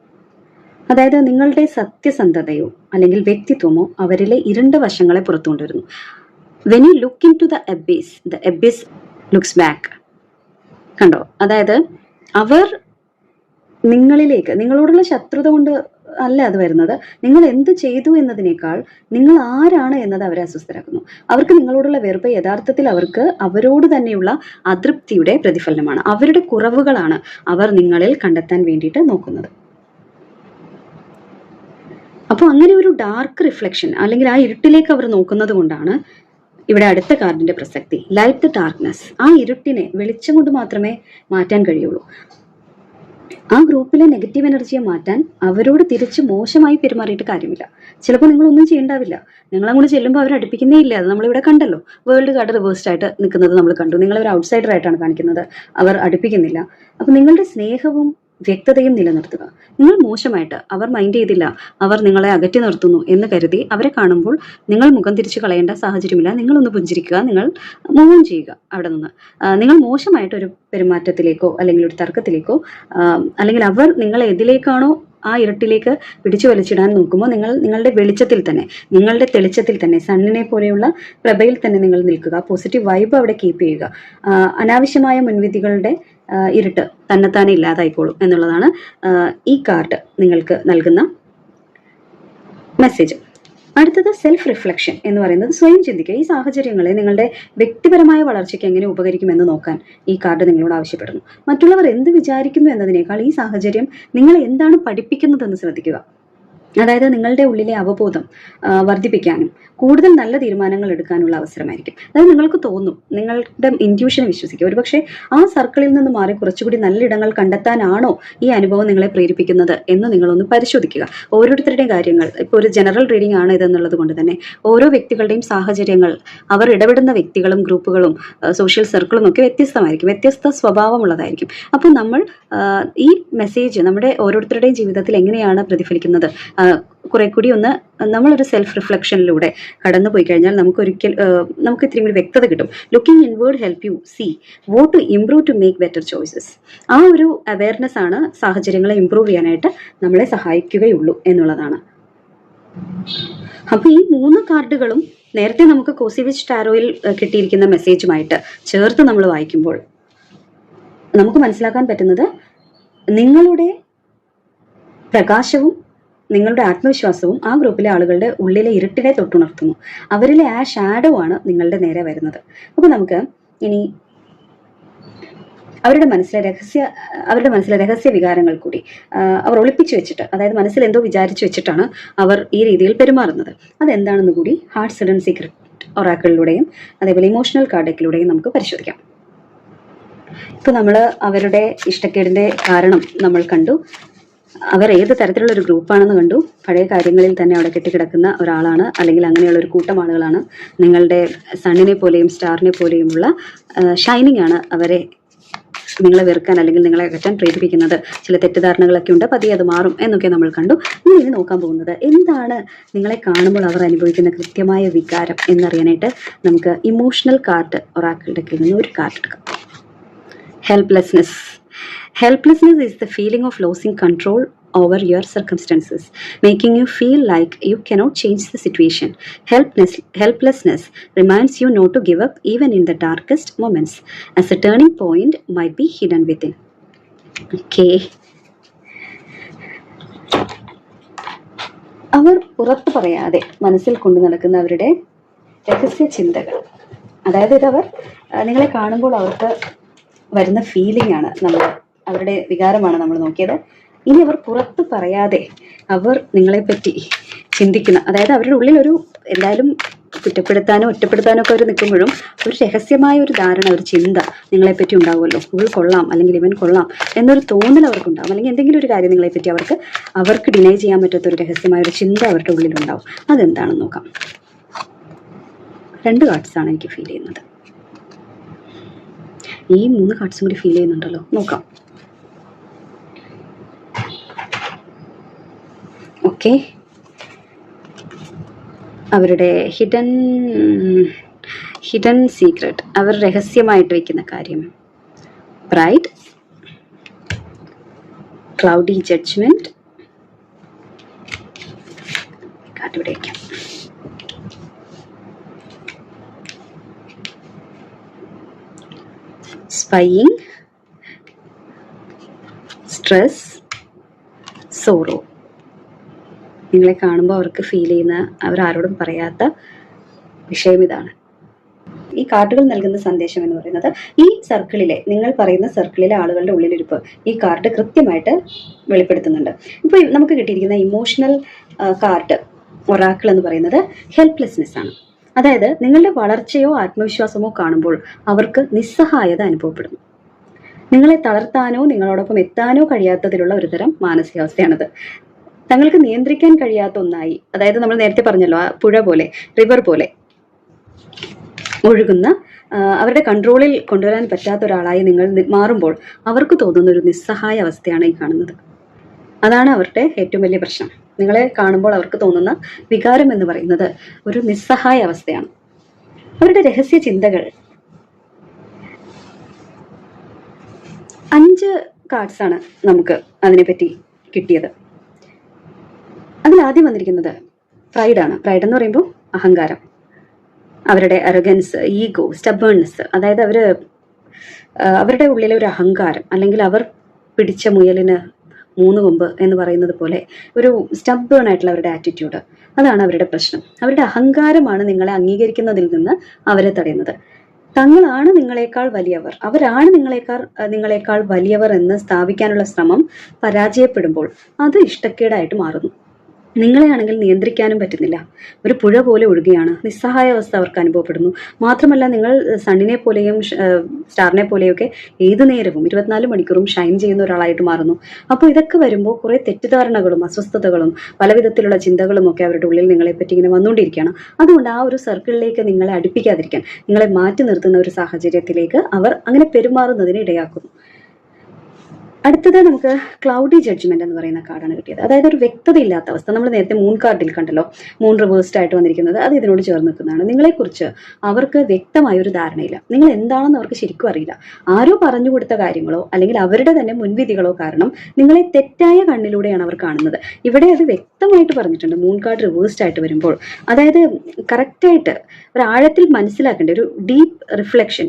അതായത് നിങ്ങളുടെ സത്യസന്ധതയോ അല്ലെങ്കിൽ വ്യക്തിത്വമോ അവരിലെ ഇരുണ്ട വശങ്ങളെ പുറത്തു കൊണ്ടുവരുന്നു. When you look into the abyss looks back. കണ്ടോ? അതായത് അവർ നിങ്ങളോടുള്ള ശത്രുത കൊണ്ട് അല്ല അത് വരുന്നത്. നിങ്ങൾ എന്ത് ചെയ്തു എന്നതിനേക്കാൾ നിങ്ങൾ ആരാണ് എന്നത് അവരെ അസ്വസ്ഥരാക്കുന്നു. അവർക്ക് നിങ്ങളോടുള്ള വെറുപ്പ് യഥാർത്ഥത്തിൽ അവരോട് തന്നെയുള്ള അതൃപ്തിയുടെ പ്രതിഫലനമാണ്. അവരുടെ കുറവുകളാണ് അവർ നിങ്ങളിൽ കണ്ടെത്താൻ വേണ്ടിയിട്ട് നോക്കുന്നത്. അപ്പോൾ അങ്ങനെ ഒരു ഡാർക്ക് റിഫ്ലക്ഷൻ അല്ലെങ്കിൽ ആ ഇരുട്ടിലേക്ക് അവർ നോക്കുന്നത് കൊണ്ടാണ് ഇവിടെ അടുത്ത കാർഡിന്റെ പ്രസക്തി. Light the darkness. ആ ഇരുട്ടിനെ വെളിച്ചം കൊണ്ട് മാത്രമേ മാറ്റാൻ കഴിയുള്ളൂ. ആ ഗ്രൂപ്പിലെ നെഗറ്റീവ് എനർജിയെ മാറ്റാൻ അവരോട് തിരിച്ച് മോശമായി പെരുമാറിയിട്ട് കാര്യമില്ല. ചിലപ്പോൾ നിങ്ങളൊന്നും ചെയ്യേണ്ടാവില്ല. നിങ്ങളങ്ങോട്ട് ചെല്ലുമ്പോൾ അവർ അടുപ്പിക്കുന്നേ ഇല്ല. അത് നമ്മളിവിടെ കണ്ടല്ലോ. വേൾഡ് കാർഡ് റിവേഴ്സ്ഡ് ആയിട്ട് നിൽക്കുന്നത് നമ്മൾ കണ്ടു. നിങ്ങളൊരു ഔട്ട്സൈഡർ ആയിട്ടാണ് കാണിക്കുന്നത്. അവർ അടുപ്പിക്കുന്നില്ല. അപ്പൊ നിങ്ങളുടെ സ്നേഹവും വ്യക്തതയും നിലനിർത്തുക. നിങ്ങൾ മോശമായിട്ട് അവർ മൈൻഡ് ചെയ്തില്ല, അവർ നിങ്ങളെ അകറ്റി നിർത്തുന്നു എന്ന് കരുതി അവരെ കാണുമ്പോൾ നിങ്ങൾ മുഖം തിരിച്ചു കളയേണ്ട സാഹചര്യമില്ല. നിങ്ങളൊന്ന് പുഞ്ചിരിക്കുക, നിങ്ങൾ മൂവ് ചെയ്യുക അവിടെ നിന്ന്. നിങ്ങൾ മോശമായിട്ടൊരു പെരുമാറ്റത്തിലേക്കോ അല്ലെങ്കിൽ ഒരു തർക്കത്തിലേക്കോ അല്ലെങ്കിൽ അവർ നിങ്ങളെ എതിലേക്കാണോ ആ ഇരുട്ടിലേക്ക് പിടിച്ചു വലിച്ചിടാൻ നോക്കുമ്പോൾ നിങ്ങളുടെ വെളിച്ചത്തിൽ തന്നെ, നിങ്ങളുടെ തെളിച്ചത്തിൽ തന്നെ, സണ്ണിനെ പോലെയുള്ള പ്രഭയിൽ തന്നെ നിങ്ങൾ നിൽക്കുക. പോസിറ്റീവ് വൈബ് അവിടെ കീപ്പ് ചെയ്യുക. അനാവശ്യമായ മുൻവിധികളുടെ ഇരുട്ട് തന്നെത്താനെ ഇല്ലാതായിക്കോളും എന്നുള്ളതാണ് ഈ കാർഡ് നിങ്ങൾക്ക് നൽകുന്ന മെസ്സേജ്. അടുത്തത് സെൽഫ് റിഫ്ലക്ഷൻ എന്ന് പറയുന്നത് സ്വയം ചിന്തിക്കുക. ഈ സാഹചര്യങ്ങളെ നിങ്ങളുടെ വ്യക്തിപരമായ വളർച്ചയ്ക്ക് എങ്ങനെ ഉപകരിക്കുമെന്ന് നോക്കാൻ ഈ കാർഡ് നിങ്ങളോട് ആവശ്യപ്പെടുന്നു. മറ്റുള്ളവർ എന്ത് വിചാരിക്കുന്നു എന്നതിനേക്കാൾ ഈ സാഹചര്യം നിങ്ങളെ എന്താണ് പഠിപ്പിക്കുന്നതെന്ന് ശ്രദ്ധിക്കുക. അതായത് നിങ്ങളുടെ ഉള്ളിലെ അവബോധം വർദ്ധിപ്പിക്കാനും കൂടുതൽ നല്ല തീരുമാനങ്ങൾ എടുക്കാനുള്ള അവസരമായിരിക്കും. അതായത് നിങ്ങൾക്ക് തോന്നും, നിങ്ങളുടെ ഇൻറ്റ്യൂഷനെ വിശ്വസിക്കുക. ഒരുപക്ഷെ ആ സർക്കിളിൽ നിന്ന് മാറി കുറച്ചുകൂടി നല്ല ഇടങ്ങൾ കണ്ടെത്താനാണോ ഈ അനുഭവം നിങ്ങളെ പ്രേരിപ്പിക്കുന്നത് എന്ന് നിങ്ങളൊന്ന് പരിശോധിക്കുക. ഓരോരുത്തരുടെയും കാര്യങ്ങൾ, ഇപ്പോൾ ഒരു ജനറൽ റീഡിംഗ് ആണ് ഇതെന്നുള്ളത് കൊണ്ട് തന്നെ ഓരോ വ്യക്തികളുടെയും സാഹചര്യങ്ങൾ, അവർ ഇടപെടുന്ന വ്യക്തികളും ഗ്രൂപ്പുകളും സോഷ്യൽ സർക്കിളും ഒക്കെ വ്യത്യസ്തമായിരിക്കും, വ്യത്യസ്ത സ്വഭാവമുള്ളതായിരിക്കും. അപ്പോൾ നമ്മൾ ഈ മെസ്സേജ് നമ്മുടെ ഓരോരുത്തരുടെയും ജീവിതത്തിൽ എങ്ങനെയാണ് പ്രതിഫലിക്കുന്നത് കുറെ കൂടി ഒന്ന് നമ്മളൊരു സെൽഫ് റിഫ്ലക്ഷനിലൂടെ കടന്നു പോയി കഴിഞ്ഞാൽ നമുക്ക് ഇത്തിരി കൂടി വ്യക്തത കിട്ടും. Looking inward help you see what to improve to make better choices. ആ ഒരു അവയർനെസ് ആണ് സാഹചര്യങ്ങളെ ഇംപ്രൂവ് ചെയ്യാനായിട്ട് നമ്മളെ സഹായിക്കുകയുള്ളൂ എന്നുള്ളതാണ്. അപ്പൊ ഈ 3 കാർഡുകളും നേരത്തെ നമുക്ക് കോസിവിച്ച് ടാരോയിൽ കിട്ടിയിരിക്കുന്ന മെസ്സേജുമായിട്ട് ചേർത്ത് നമ്മൾ വായിക്കുമ്പോൾ നമുക്ക് മനസ്സിലാക്കാൻ പറ്റുന്നത് നിങ്ങളുടെ പ്രകാശവും നിങ്ങളുടെ ആത്മവിശ്വാസവും ആ ഗ്രൂപ്പിലെ ആളുകളുടെ ഉള്ളിലെ ഇരുട്ടിനെ തൊട്ടുണർത്തുന്നു. അവരിലെ ആ ഷാഡോ ആണ് നിങ്ങളുടെ നേരെ വരുന്നത്. അപ്പൊ നമുക്ക് ഇനി അവരുടെ മനസ്സിലെ രഹസ്യ വികാരങ്ങൾ കൂടി അവർ ഒളിപ്പിച്ചു വെച്ചിട്ട്, അതായത് മനസ്സിൽ എന്തോ വിചാരിച്ചു വെച്ചിട്ടാണ് അവർ ഈ രീതിയിൽ പെരുമാറുന്നത്. അതെന്താണെന്ന് കൂടി ഹാർട്ട് സിഡൻ സീക്രട്ട് ഒറാക്കിളിലൂടെയും അതേപോലെ ഇമോഷണൽ കാർഡ് ഡെക്കിലൂടെയും നമുക്ക് പരിശോധിക്കാം. ഇപ്പൊ നമ്മൾ അവരുടെ ഇഷ്ടക്കേടിന്റെ കാരണം നമ്മൾ കണ്ടു. അവർ ഏത് തരത്തിലുള്ള ഒരു ഗ്രൂപ്പാണെന്ന് കണ്ടു. പഴയ കാര്യങ്ങളിൽ തന്നെ അവിടെ കെട്ടിക്കിടക്കുന്ന ഒരാളാണ്, അല്ലെങ്കിൽ അങ്ങനെയുള്ള ഒരു കൂട്ടം ആളുകളാണ്. നിങ്ങളുടെ സണ്ണിനെ പോലെയും സ്റ്റാറിനെ പോലെയുമുള്ള ഷൈനിങ് ആണ് അവരെ നിങ്ങളെ വെറുക്കാൻ അല്ലെങ്കിൽ നിങ്ങളെ അകറ്റാൻ പ്രേരിപ്പിക്കുന്നത്. ചില തെറ്റിദ്ധാരണകളൊക്കെ ഉണ്ട്, പതിയെ അത് മാറും എന്നൊക്കെ നമ്മൾ കണ്ടു. ഇനി നോക്കാൻ പോകുന്നത് എന്താണ് നിങ്ങളെ കാണുമ്പോൾ അവർ അനുഭവിക്കുന്ന കൃത്യമായ വികാരം എന്നറിയാനായിട്ട് നമുക്ക് ഇമോഷണൽ കാർഡ് ഒറാക്കിൾ ഡെക്കിൽ നിന്ന് ഒരു കാർഡ് എടുക്കാം. Helplessness. Helplessness is the feeling of losing control over your circumstances, making you feel like you cannot change the situation. Helplessness reminds you not to give up even in the darkest moments, as a turning point might be hidden within. Okay. അവർ പുറത്തു പറയാതെ മനസ്സിൽ കൊണ്ടു നടക്കുന്ന അവരുടെ രഹസ്യ ചിന്തകൾ, അതായത് ഇതവർ നിങ്ങളെ കാണുമ്പോൾ അവർക്ക് വരുന്ന ഫീലിംഗ് ആണ്, അവരുടെ വികാരമാണ് നമ്മൾ നോക്കിയത്. ഇനി അവർ പുറത്ത് പറയാതെ അവർ നിങ്ങളെപ്പറ്റി ചിന്തിക്കുന്ന, അതായത് അവരുടെ ഉള്ളിൽ ഒരു എന്തായാലും കുറ്റപ്പെടുത്താനോ ഒറ്റപ്പെടുത്താനോ ഒക്കെ അവർ നിൽക്കുമ്പോഴും ഒരു രഹസ്യമായ ഒരു ധാരണ, ഒരു ചിന്ത നിങ്ങളെപ്പറ്റി ഉണ്ടാവുമല്ലോ. ഇവൾ കൊള്ളാം അല്ലെങ്കിൽ ഇവൻ കൊള്ളാം എന്നൊരു തോന്നൽ അവർക്കുണ്ടാവും. അല്ലെങ്കിൽ എന്തെങ്കിലും ഒരു കാര്യം നിങ്ങളെപ്പറ്റി അവർക്ക് ഡിനൈ ചെയ്യാൻ പറ്റാത്ത ഒരു രഹസ്യമായ ഒരു ചിന്ത അവരുടെ ഉള്ളിലുണ്ടാവും. അതെന്താണെന്ന് നോക്കാം. 2 കാർഡ്സാണ് എനിക്ക് ഫീൽ ചെയ്യുന്നത്. ഈ 3 കാർഡ്സും കൂടി ഫീൽ ചെയ്യുന്നുണ്ടല്ലോ, നോക്കാം. ഓക്കെ, അവരുടെ ഹിഡൻ സീക്രട്ട്, അവർ രഹസ്യമായിട്ട് വയ്ക്കുന്ന കാര്യം. പ്രൈഡ്, ക്ലൗഡി ജഡ്ജ്മെന്റ്, കാർഡ് ഇവിടെ വയ്ക്കാം. Spying, stress, sorrow. നിങ്ങളെ കാണുമ്പോൾ അവർക്ക് ഫീൽ ചെയ്യുന്ന, അവരാരോടും പറയാത്ത വിഷയം ഇതാണ്. ഈ കാർഡുകൾ നൽകുന്ന സന്ദേശം എന്ന് പറയുന്നത്, ഈ സർക്കിളിലെ, നിങ്ങൾ പറയുന്ന സർക്കിളിലെ ആളുകളുടെ ഉള്ളിലിരിപ്പ് ഈ കാർഡ് കൃത്യമായിട്ട് വെളിപ്പെടുത്തുന്നുണ്ട്. ഇപ്പോൾ നമുക്ക് കിട്ടിയിരിക്കുന്ന ഇമോഷണൽ കാർഡ് ഒറാക്കിൾ എന്ന് പറയുന്നത് ഹെൽപ്ലെസ്നെസ് ആണ്. അതായത് നിങ്ങളുടെ വളർച്ചയോ ആത്മവിശ്വാസമോ കാണുമ്പോൾ അവർക്ക് നിസ്സഹായത അനുഭവപ്പെടുന്നു. നിങ്ങളെ തളർത്താനോ നിങ്ങളോടൊപ്പം എത്താനോ കഴിയാത്തതിലുള്ള ഒരു തരം മാനസികാവസ്ഥയാണത്. തങ്ങൾക്ക് നിയന്ത്രിക്കാൻ കഴിയാത്ത ഒന്നായി, അതായത് നമ്മൾ നേരത്തെ പറഞ്ഞല്ലോ, ആ പുഴ പോലെ, റിവർ പോലെ ഒഴുകുന്ന, അവരുടെ കൺട്രോളിൽ കൊണ്ടുവരാൻ പറ്റാത്ത ഒരാളായി നിങ്ങൾ മാറുമ്പോൾ അവർക്ക് തോന്നുന്ന ഒരു നിസ്സഹായ അവസ്ഥയാണ് ഈ കാണുന്നത്. അതാണ് അവരുടെ ഏറ്റവും വലിയ പ്രശ്നം. നിങ്ങളെ കാണുമ്പോൾ അവർക്ക് തോന്നുന്ന വികാരം എന്ന് പറയുന്നത് ഒരു നിസ്സഹായ അവസ്ഥയാണ്. അവരുടെ രഹസ്യ ചിന്തകൾ. 5 കാർഡ്സാണ് നമുക്ക് അതിനെപ്പറ്റി കിട്ടിയത്. അതിലാദ്യം വന്നിരിക്കുന്നത് പ്രൈഡാണ്. പ്രൈഡ് എന്ന് പറയുമ്പോൾ അഹങ്കാരം, അവരുടെ അറഗൻസ്, ഈഗോ, സ്റ്റബേൺനെസ്. അതായത് അവരുടെ ഉള്ളിലെ ഒരു അഹങ്കാരം, അല്ലെങ്കിൽ അവർ പിടിച്ച മുയലിന് 3 കൊമ്പ് എന്ന് പറയുന്നത് പോലെ ഒരു സ്റ്റബേൺ ആയിട്ടുള്ള അവരുടെ ആറ്റിറ്റ്യൂഡ്, അതാണ് അവരുടെ പ്രശ്നം. അവരുടെ അഹങ്കാരമാണ് നിങ്ങളെ അംഗീകരിക്കുന്നതിൽ നിന്ന് അവരെ തടയുന്നത്. തങ്ങളാണ് നിങ്ങളെക്കാൾ വലിയവർ, അവരാണ് നിങ്ങളെക്കാൾ വലിയവർ എന്ന് സ്ഥാപിക്കാനുള്ള ശ്രമം പരാജയപ്പെടുമ്പോൾ അത് ഇഷ്ടക്കേടായിട്ട് മാറുന്നു. നിങ്ങളെയാണെങ്കിൽ നിയന്ത്രിക്കാനും പറ്റുന്നില്ല. ഒരു പുഴ പോലെ ഒഴുകുകയാണ്. നിസ്സഹായ അവസ്ഥ അവർക്ക് അനുഭവപ്പെടുന്നു. മാത്രമല്ല, നിങ്ങൾ സണ്ണിനെ പോലെയും സ്റ്റാറിനെ പോലെയൊക്കെ ഏതു നേരവും 24 മണിക്കൂറും ഷൈൻ ചെയ്യുന്ന ഒരാളായിട്ട് മാറുന്നു. അപ്പോൾ ഇതൊക്കെ വരുമ്പോൾ കുറേ തെറ്റിദ്ധാരണകളും അസ്വസ്ഥതകളും പല വിധത്തിലുള്ള ചിന്തകളും ഒക്കെ അവരുടെ ഉള്ളിൽ നിങ്ങളെപ്പറ്റി ഇങ്ങനെ വന്നുകൊണ്ടിരിക്കുകയാണ്. അതുകൊണ്ട് ആ ഒരു സർക്കിളിലേക്ക് നിങ്ങളെ അടുപ്പിക്കാതിരിക്കാൻ, നിങ്ങളെ മാറ്റി നിർത്തുന്ന ഒരു സാഹചര്യത്തിലേക്ക് അവർ അങ്ങനെ പെരുമാറുന്നതിന് ഇടയാക്കുന്നു. അടുത്തത് നമുക്ക് ക്ലൗഡി ജഡ്ജ്മെന്റ് എന്ന് പറയുന്ന കാർഡാണ് കിട്ടിയത്. അതായത് ഒരു വ്യക്തതയില്ലാത്ത അവസ്ഥ. നമ്മൾ നേരത്തെ 3 കാർഡിൽ കണ്ടല്ലോ, 3 റിവേഴ്സ്ഡ് ആയിട്ട് വന്നിരിക്കുന്നത്, അത് ഇതിനോട് ചേർന്ന് നിൽക്കുന്നതാണ്. നിങ്ങളെക്കുറിച്ച് അവർക്ക് വ്യക്തമായ ഒരു ധാരണയില്ല. നിങ്ങൾ എന്താണെന്ന് അവർക്ക് ശരിക്കും അറിയില്ല. ആരോ പറഞ്ഞു കൊടുത്ത കാര്യങ്ങളോ അല്ലെങ്കിൽ അവരുടെ തന്നെ മുൻവിധികളോ കാരണം നിങ്ങളെ തെറ്റായ കണ്ണിലൂടെയാണ് അവർ കാണുന്നത്. ഇവിടെ അത് വ്യക്തമായിട്ട് പറഞ്ഞിട്ടുണ്ട് 3 കാർഡ് റിവേഴ്സ്ഡ് ആയിട്ട് വരുമ്പോൾ. അതായത് കറക്റ്റായിട്ട് ഒരു ആഴത്തിൽ മനസ്സിലാക്കേണ്ട ഒരു ഡീപ്പ് റിഫ്ലക്ഷൻ,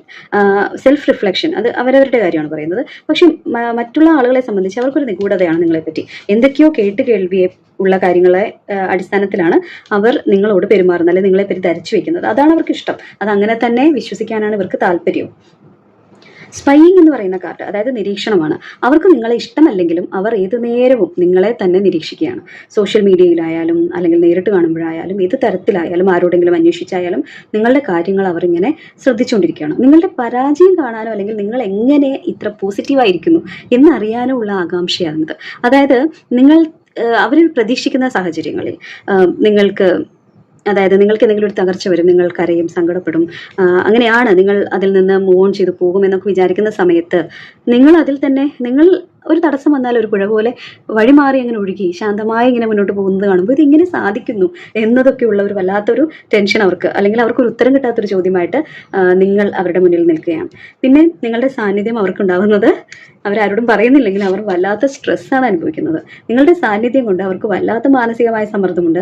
സെൽഫ് റിഫ്ലക്ഷൻ, അത് അവരവരുടെ കാര്യമാണ് പറയുന്നത്. പക്ഷെ മറ്റുള്ള ആളുകളെ സംബന്ധിച്ച് അവർക്കൊരു നിഗൂഢതയാണ് നിങ്ങളെപ്പറ്റി. എന്തൊക്കെയോ കേൾവിയെ ഉള്ള കാര്യങ്ങളെ അടിസ്ഥാനത്തിലാണ് അവർ നിങ്ങളോട് പെരുമാറുന്നത്, അല്ലെങ്കിൽ നിങ്ങളെപ്പറ്റി ധരിച്ചു വെക്കുന്നത്. അതാണ് അവർക്ക് ഇഷ്ടം. അത് അങ്ങനെ തന്നെ വിശ്വസിക്കാനാണ് ഇവർക്ക് താല്പര്യവും. സ്പൈയിങ് എന്ന് പറയുന്ന കാർഡ്, അതായത് നിരീക്ഷണമാണ്. അവർക്ക് നിങ്ങളെ ഇഷ്ടമല്ലെങ്കിലും അവർ ഏതു നേരവും നിങ്ങളെ തന്നെ നിരീക്ഷിക്കുകയാണ്. സോഷ്യൽ മീഡിയയിലായാലും അല്ലെങ്കിൽ നേരിട്ട് കാണുമ്പോഴായാലും ഏത് തരത്തിലായാലും ആരോടെങ്കിലും അന്വേഷിച്ചായാലും നിങ്ങളുടെ കാര്യങ്ങൾ അവർ ഇങ്ങനെ ശ്രദ്ധിച്ചുകൊണ്ടിരിക്കുകയാണ്. നിങ്ങളുടെ പരാജയം കാണാനോ അല്ലെങ്കിൽ നിങ്ങൾ എങ്ങനെ ഇത്ര പോസിറ്റീവായിരിക്കുന്നു എന്നറിയാനോ ഉള്ള ആകാംക്ഷയാണിത്. അതായത് അവർ പ്രതീക്ഷിക്കുന്ന സാഹചര്യങ്ങളിൽ നിങ്ങൾക്ക് എന്തെങ്കിലും ഒരു തകർച്ച വരും, നിങ്ങൾ കരയും, സങ്കടപ്പെടും, അങ്ങനെയാണ് നിങ്ങൾ അതിൽ നിന്ന് മൂവ് ഓൺ ചെയ്ത് പോകുമെന്നൊക്കെ വിചാരിക്കുന്ന സമയത്ത് നിങ്ങൾ ഒരു തടസ്സം വന്നാൽ ഒരു പുഴ പോലെ വഴിമാറി അങ്ങനെ ഒഴുകി ശാന്തമായി ഇങ്ങനെ മുന്നോട്ട് പോകുന്നത് കാണുമ്പോൾ ഇതെങ്ങനെ സാധിക്കുന്നു എന്നതൊക്കെയുള്ള ഒരു വല്ലാത്തൊരു ടെൻഷൻ അവർക്ക്, അല്ലെങ്കിൽ അവർക്കൊരു ഉത്തരം കിട്ടാത്തൊരു ചോദ്യമായിട്ട് നിങ്ങൾ അവരുടെ മുന്നിൽ നിൽക്കുകയാണ്. പിന്നെ നിങ്ങളുടെ സാന്നിധ്യം അവർക്കുണ്ടാവുന്നത് അവരാരോടും പറയുന്നില്ലെങ്കിൽ അവർ വല്ലാത്ത സ്ട്രെസ്സാണ് അനുഭവിക്കുന്നത്. നിങ്ങളുടെ സാന്നിധ്യം കൊണ്ട് അവർക്ക് വല്ലാത്ത മാനസികമായ സമ്മർദ്ദമുണ്ട്.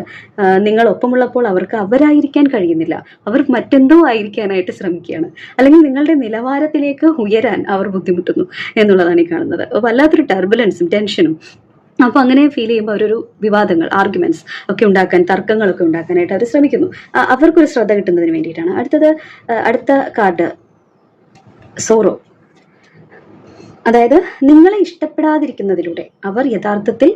നിങ്ങൾ ഒപ്പമുള്ളപ്പോൾ അവർക്ക് അവരായിരിക്കാൻ കഴിയുന്നില്ല, അവർ മറ്റെന്തോ ആയിരിക്കാനായിട്ട് ശ്രമിക്കുകയാണ്, അല്ലെങ്കിൽ നിങ്ങളുടെ നിലവാരത്തിലേക്ക് ഉയരാൻ അവർ ബുദ്ധിമുട്ടുന്നു എന്നുള്ളതാണ് ഈ കാണുന്നത്. വല്ലാത്തൊരു ടർബുലൻസും ടെൻഷനും. അപ്പോൾ അങ്ങനെ ഫീൽ ചെയ്യുമ്പോൾ അവരൊരു വിവാദങ്ങൾ, ആർഗ്യുമെന്റ്സ് ഒക്കെ ഉണ്ടാക്കാൻ, തർക്കങ്ങളൊക്കെ ഉണ്ടാക്കാനായിട്ട് അവർ ശ്രമിക്കുന്നു. അവർക്കൊരു ശ്രദ്ധ കിട്ടുന്നതിന് വേണ്ടിയിട്ടാണ്. അടുത്ത കാർഡ് സോറോ. അതായത് നിങ്ങളെ ഇഷ്ടപ്പെടാതിരിക്കുന്നതിലൂടെ അവർ യഥാർത്ഥത്തിൽ